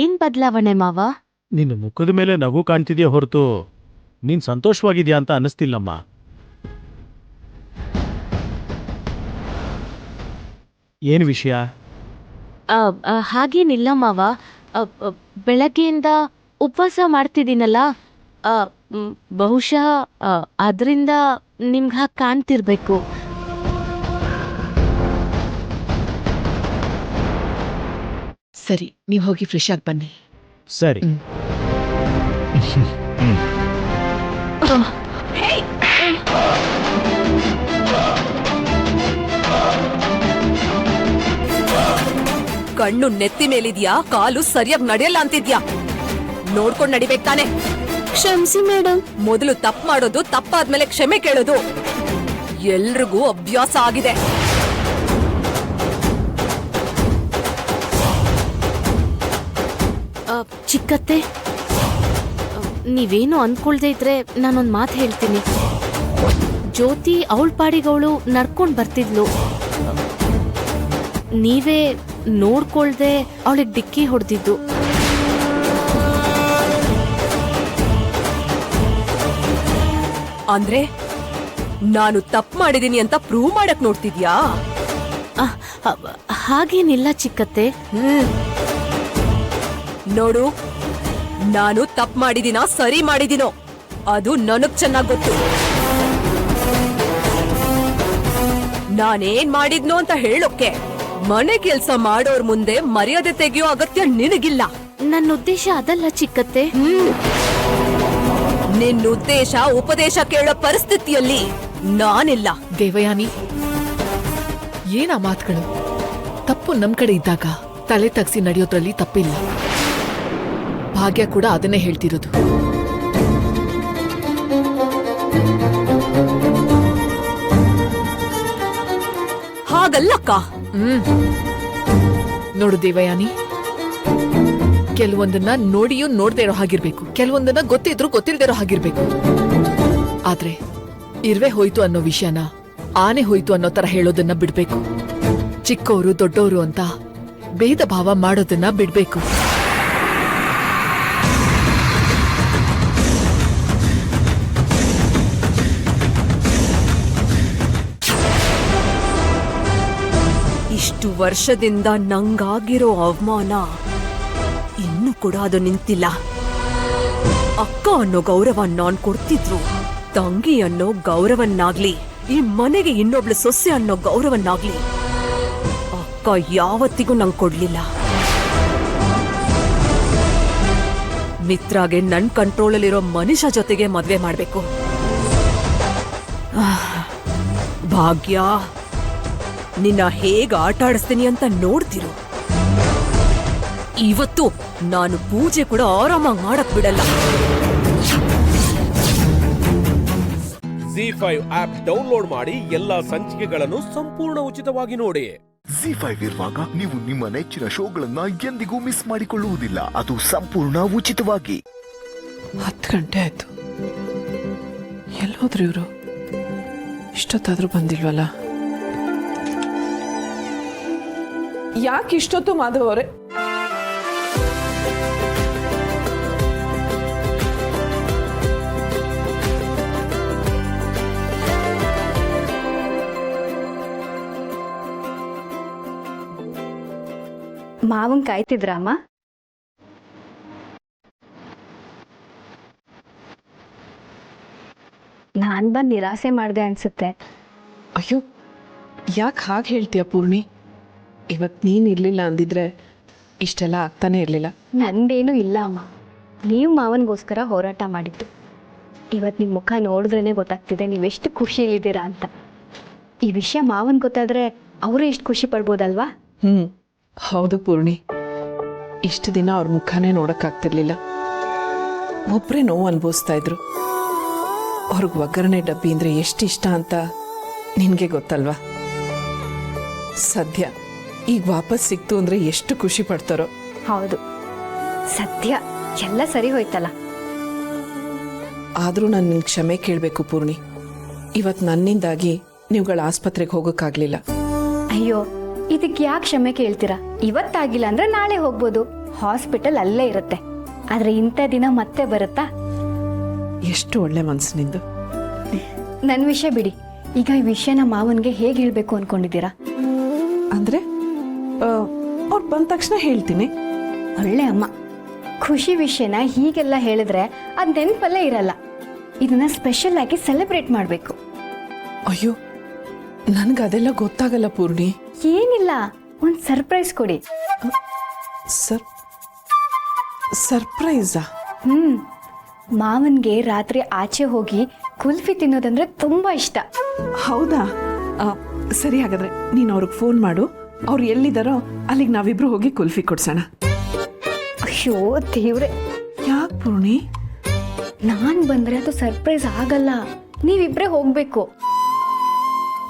ಏನ್ ಬದಲಾವಣೆ ಮಾವ? ನಿನ್ನ ಮುಖದ ಮೇಲೆ ನಗು ಕಾಣ್ತಿದ್ಯಾ ಹೊರತು ನೀನ್ ಸಂತೋಷವಾಗಿದ್ಯಾ ಅಂತ ಅನ್ನಿಸ್ತಿಲ್ಲಮ್ಮ. ಏನು ವಿಷಯ? ಹಾಗೇನಿಲ್ಲ ಮಾವ, ಬೆಳಗ್ಗೆಯಿಂದ ಉಪವಾಸ ಮಾಡ್ತಿದ್ದೀನಲ್ಲ, ಬಹುಶಃ ಅದರಿಂದ ನಿಮ್ಗೆ ಹಾಗೆ ಕಾಣ್ತಿರ್ಬೇಕು. ಸರಿ, ನೀವು ಹೋಗಿ ಫ್ರೆಶ್ ಆಗಿ ಬನ್ನಿ. ಸರಿ. ಕಣ್ಣು ನೆತ್ತಿ ಮೇಲಿದ್ಯಾ, ಕಾಲು ಸರಿಯಾಗಿ ನಡೆಯಲ್ಲ ಅಂತಿದ್ಯಾ? ನೋಡ್ಕೊಂಡು ನಡಿಬೇಕು ತಾನೆ. ಕ್ಷಮಿಸಿ ಮೇಡಮ್. ಮೊದಲು ತಪ್ಪು ಮಾಡೋದು, ತಪ್ಪಾದ್ಮೇಲೆ ಕ್ಷಮೆ ಕೇಳೋದು ಎಲ್ರಿಗೂ ಅಭ್ಯಾಸ ಆಗಿದೆ. ಚಿಕ್ಕತ್ತೆ, ನೀವೇನು ಅನ್ಕೊಳ್ದೇ ಇದ್ರೆ ನಾನೊಂದು ಮಾತು ಹೇಳ್ತೀನಿ. ಜ್ಯೋತಿ ಅವಳ ಪಾಡಿಗವಳು ನಡ್ಕೊಂಡು ಬರ್ತಿದ್ಲು, ನೀವೇ ನೋಡ್ಕೊಳ್ದೆ ಅವಳಿಗೆ ಡಿಕ್ಕಿ ಹೊಡೆದಿದ್ದು. ಅಂದ್ರೆ ನಾನು ತಪ್ಪು ಮಾಡಿದೀನಿ ಅಂತ ಪ್ರೂವ್ ಮಾಡಕ್ ನೋಡ್ತಿದ್ಯಾ? ಹಾಗೇನಿಲ್ಲ ಚಿಕ್ಕತ್ತೆ. ನೋಡು, ನಾನು ತಪ್ಪು ಮಾಡಿದಿನೋ ಸರಿ ಮಾಡಿದಿನೋ ಅದು ನನಗ್ ಚೆನ್ನಾಗ್ ಗೊತ್ತು. ನಾನೇನ್ ಮಾಡಿದ್ನೋ ಅಂತ ಹೇಳೋಕೆ ಮನೆ ಕೆಲ್ಸ ಮಾಡೋರ್ ಮುಂದೆ ಮರ್ಯಾದೆ ತೆಗೆಯೋ ಅಗತ್ಯ ನಿನಗಿಲ್ಲ. ನನ್ನ ಉದ್ದೇಶ ಅದಲ್ಲ ಚಿಕ್ಕತ್ತೆ. ನಿನ್ನ ಉದ್ದೇಶ ಉಪದೇಶ ಕೇಳೋ ಪರಿಸ್ಥಿತಿಯಲ್ಲಿ ನಾನಿಲ್ಲ. ದೇವಯಾನಿ, ಏನ ಮಾತುಗಳು? ತಪ್ಪು ನಮ್ ಕಡೆ ಇದ್ದಾಗ ತಲೆ ತಗ್ಸಿ ನಡೆಯೋದ್ರಲ್ಲಿ ತಪ್ಪಿಲ್ಲ. ಭಾಗ್ಯ ಕೂಡ ಅದನ್ನೇ ಹೇಳ್ತಿರೋದು. ಹಾಗಲ್ಲಕ್ಕ. ನೋಡು ದೇವಯಾನಿ, ಕೆಲವೊಂದನ್ನ ನೋಡಿಯೂ ನೋಡ್ದೇ ಇರೋ ಹಾಗಿರ್ಬೇಕು, ಕೆಲವೊಂದನ್ನ ಗೊತ್ತಿದ್ರು ಗೊತ್ತಿಲ್ದೇ ಇರೋ ಹಾಗಿರ್ಬೇಕು. ಆದ್ರೆ ಇರ್ವೆ ಹೋಯ್ತು ಅನ್ನೋ ವಿಷಯನ ಆನೆ ಹೋಯ್ತು ಅನ್ನೋ ತರ ಹೇಳೋದನ್ನ ಬಿಡ್ಬೇಕು. ಚಿಕ್ಕವರು ದೊಡ್ಡವರು ಅಂತ ಭೇದ ಭಾವ ಮಾಡೋದನ್ನ ಬಿಡ್ಬೇಕು. ಇಷ್ಟು ವರ್ಷದಿಂದ ನಂಗಾಗಿರೋ ಅವಮಾನ ಇನ್ನು ಕೂಡ ಅದು ನಿಂತಿಲ್ಲ. ಅಕ್ಕ ಅನ್ನೋ ಗೌರವ ನಾನ್ ಕೊಡ್ತಿದ್ರು, ತಂಗಿ ಅನ್ನೋ ಗೌರವನ್ನಾಗ್ಲಿ, ಈ ಮನೆಗೆ ಇನ್ನೊಬ್ಳು ಸೊಸೆ ಅನ್ನೋ ಗೌರವನ್ನಾಗ್ಲಿ ಅಕ್ಕ ಯಾವತ್ತಿಗೂ ನಂಗೆ ಕೊಡ್ಲಿಲ್ಲ. ಮಿತ್ರಾಗೆ ನನ್ ಕಂಟ್ರೋಲಲ್ಲಿರೋ ಮನುಷ್ಯ ಜೊತೆಗೆ ಮದ್ವೆ ಮಾಡ್ಬೇಕು. ಭಾಗ್ಯ, ನಿನ್ನ ಹೇಗ್ ಆಟ ಆಡಿಸ್ತೀನಿ ಅಂತ ನೋಡ್ತಿರು. ಇವತ್ತು ನಾನು ಪೂಜೆ ಕೂಡ ಆರಾಮಾಗಿ ಮಾಡಕ್ ಬಿಡಲ್ಲ. ZEE5 ಆಪ್ ಡೌನ್ಲೋಡ್ ಮಾಡಿ ಎಲ್ಲಾ ಸಂಚಿಕೆಗಳನ್ನು ಸಂಪೂರ್ಣ ಉಚಿತವಾಗಿ ನೋಡಿ. ZEE5 ಇರುವಾಗ ನೀವು ನಿಮ್ಮ ನೆಚ್ಚಿನ ಶೋಗಳನ್ನ ಎಂದಿಗೂ ಮಿಸ್ ಮಾಡಿಕೊಳ್ಳುವುದಿಲ್ಲ. ಅದು ಸಂಪೂರ್ಣ ಉಚಿತವಾಗಿ. 10 ಗಂಟೆ ಆಯ್ತು. ಎಲ್ಲೋದ್ರು ಇವರು? ಇಷ್ಟೊತ್ತಾದ್ರೂ ಬಂದಿಲ್ವಲ್ಲ? ಯಾಕೆ ಇಷ್ಟೊತ್ತು ಮಾಧವ್ ಅವರೇ? ಮಾವನ್ ಕಾಯ್ತಿದ್ರಮ್ಮ? ನಾನ್ ಬಂದ್ ನಿರಾಸೆ ಮಾಡ್ದೆ ಅನ್ಸುತ್ತೆ. ಅಯ್ಯೋ, ಯಾಕೆ ಹಾಗೆ ಹೇಳ್ತೀಯ ಪೂರ್ಣಿ? ಇವತ್ತು ನೀನು ಇರಲಿಲ್ಲ ಅಂದಿದ್ರೆ ಇಷ್ಟೆಲ್ಲ ಆಗ್ತಾನೆ ಇರಲಿಲ್ಲ. ನಂದೇನು ಇಲ್ಲ ಅಮ್ಮ, ನೀವು ಮಾವನಿಗೋಸ್ಕರ ಹೋರಾಟ ಮಾಡಿದ್ದು. ಇವತ್ತು ನಿಮ್ಮ ಮುಖ ನೋಡಿದ್ರೇ ಗೊತ್ತಾಗ್ತಿದೆ ನೀವೆಷ್ಟು ಖುಷಿಯಲ್ಲಿದ್ದೀರಾ ಅಂತ. ಈ ವಿಷಯ ಮಾವನ್ ಗೊತ್ತಾದ್ರೆ ಅವರು ಎಷ್ಟು ಖುಷಿ ಪಡ್ಬೋದಲ್ವಾ? ಹೌದು ಪೂರ್ಣಿ, ಇಷ್ಟು ದಿನ ಅವ್ರ ಮುಖನೇ ನೋಡೋಕ್ಕಾಗ್ತಿರ್ಲಿಲ್ಲ. ಒಬ್ಬರೇ ನೋವು ಅನುಭವಿಸ್ತಾ ಇದ್ರು. ಅವ್ರಿಗೆ ಒಗ್ಗರಣೆ ಡಬ್ಬಿ ಅಂದರೆ ಎಷ್ಟು ಇಷ್ಟ ಅಂತ ನಿನಗೆ ಗೊತ್ತಲ್ವಾ? ಸದ್ಯ ಈಗ ವಾಪಸ್ ಸಿಕ್ತು ಅಂದರೆ ಎಷ್ಟು ಖುಷಿ ಪಡ್ತಾರೋ. ಹೌದು, ಸದ್ಯ ಎಲ್ಲ ಸರಿ ಹೋಯ್ತಲ್ಲ. ಆದರೂ ನಾನು ನಿನ್ನ ಕ್ಷಮೆ ಕೇಳಬೇಕು ಪೂರ್ಣಿ. ಇವತ್ತು ನನ್ನಿಂದಾಗಿ ನೀವುಗಳ ಆಸ್ಪತ್ರೆಗೆ ಹೋಗೋಕ್ಕಾಗಲಿಲ್ಲ. ಅಯ್ಯೋ, ಇದಕ್ಕೆ ಯಾಕೆ ಕ್ಷಮೆ ಕೇಳ್ತೀರಾ? ಇವತ್ತಾಗಿಲ್ಲ ಅಂದ್ರೆ ನಾಳೆ ಹೋಗ್ಬೋದು, ಹಾಸ್ಪಿಟಲ್ ಅಲ್ಲೇ ಇರುತ್ತೆ. ಆದ್ರೆ ಇಂಥ ದಿನ ಮತ್ತೆ ಬರುತ್ತಾ? ಎಷ್ಟು ಒಳ್ಳೆ ಮನಸ್ಸು ನಿಂದು. ನನ್ನ ವಿಷಯ ಬಿಡಿ, ಈಗ ಈ ವಿಷಯನ ಮಾವನ್ಗೆ ಹೇಗೆ ಹೇಳ್ಬೇಕು ಅನ್ಕೊಂಡಿದ್ದೀರಾ? ಅಂದ್ರೆ ಅವ್ರು ಬಂದ ತಕ್ಷಣ ಹೇಳ್ತೀನಿ. ಒಳ್ಳೆ ಅಮ್ಮ, ಖುಷಿ ವಿಷಯನ ಹೀಗೆಲ್ಲ ಹೇಳಿದ್ರೆ ಅದ್ ನೆನಪಲ್ಲೇ ಇರಲ್ಲ. ಇದನ್ನ ಸ್ಪೆಷಲ್ ಆಗಿ ಸೆಲೆಬ್ರೇಟ್ ಮಾಡಬೇಕು. ಅಯ್ಯೋ, ನನ್ಗೆ ಅದೆಲ್ಲ ಗೊತ್ತಾಗಲ್ಲ ಪೂರ್ಣಿ. ಏನಿಲ್ಲ, ಒಂದು ಸರ್ಪ್ರೈಸ್ ಕೊಡಿ. ಸರ್ಪ್ರೈಸಾ? ಮಾವನ್ಗೆ ರಾತ್ರಿ ಆಚೆ ಹೋಗಿ ಕುಲ್ಫಿ ತಿನ್ನೋದಂದ್ರೆ ತುಂಬಾ ಇಷ್ಟ. ಹೌದಾ? ಸರಿ, ಹಾಗಾದ್ರೆ ನೀನು ಅವ್ರಿಗೆ ಫೋನ್ ಮಾಡು. ಅವ್ರು ಎಲ್ಲಿದ್ದಾರೋ ಅಲ್ಲಿಗೆ ನಾವಿಬ್ರು ಹೋಗಿ ಕುಲ್ಫಿ ಕೊಡ್ಸೋಣ. ಅಯ್ಯೋ ದೇವ್ರೆ, ಯಾಕೆ ಪೂರ್ಣಿ? ನಾನ್ ಬಂದ್ರೆ ಅದು ಸರ್ಪ್ರೈಸ್ ಆಗಲ್ಲ, ನೀವಿಬ್ರೇ ಹೋಗ್ಬೇಕು.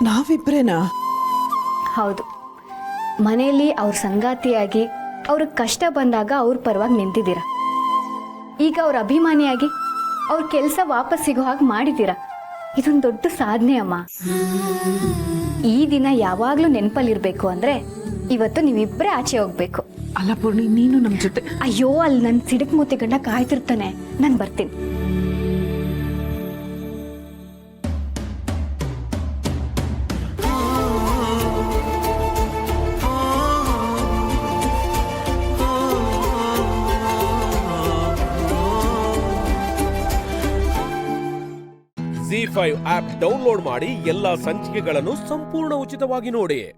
ನಾವಿಬ್ರೇನಾ? ಹೌದು, ಮನೆಯಲ್ಲಿ ಅವ್ರ ಸಂಗಾತಿಯಾಗಿ ಅವ್ರಿಗೆ ಕಷ್ಟ ಬಂದಾಗ ಅವ್ರ ಪರವಾಗಿ ನಿಂತಿದ್ದೀರಾ. ಈಗ ಅವ್ರ ಅಭಿಮಾನಿಯಾಗಿ ಅವ್ರ ಕೆಲಸ ವಾಪಸ್ ಸಿಗೋ ಹಾಗೆ ಮಾಡಿದ್ದೀರಾ. ಇದೊಂದು ದೊಡ್ಡ ಸಾಧನೆ ಅಮ್ಮ. ಈ ದಿನ ಯಾವಾಗ್ಲೂ ನೆನಪಲ್ಲಿರ್ಬೇಕು ಅಂದ್ರೆ ಇವತ್ತು ನೀವಿಬ್ಬರೇ ಆಚೆ ಹೋಗ್ಬೇಕು. ಅಲ್ಲ ಪೂರ್ಣಿ, ನೀನು ನಮ್ಮ ಜೊತೆ. ಅಯ್ಯೋ, ಅಲ್ಲಿ ನನ್ನ ಸಿಡಕ್ ಮೂತಿ ಗಂಡ ಕಾಯ್ತಿರ್ತಾನೆ, ನಾನು ಬರ್ತೀನಿ. ಜಿ5 ಆಪ್ ಡೌನ್ಲೋಡ್ ಮಾಡಿ ಎಲ್ಲಾ ಸಂಚಿಕೆಗಳನ್ನು ಸಂಪೂರ್ಣ ಉಚಿತವಾಗಿ ನೋಡಿ.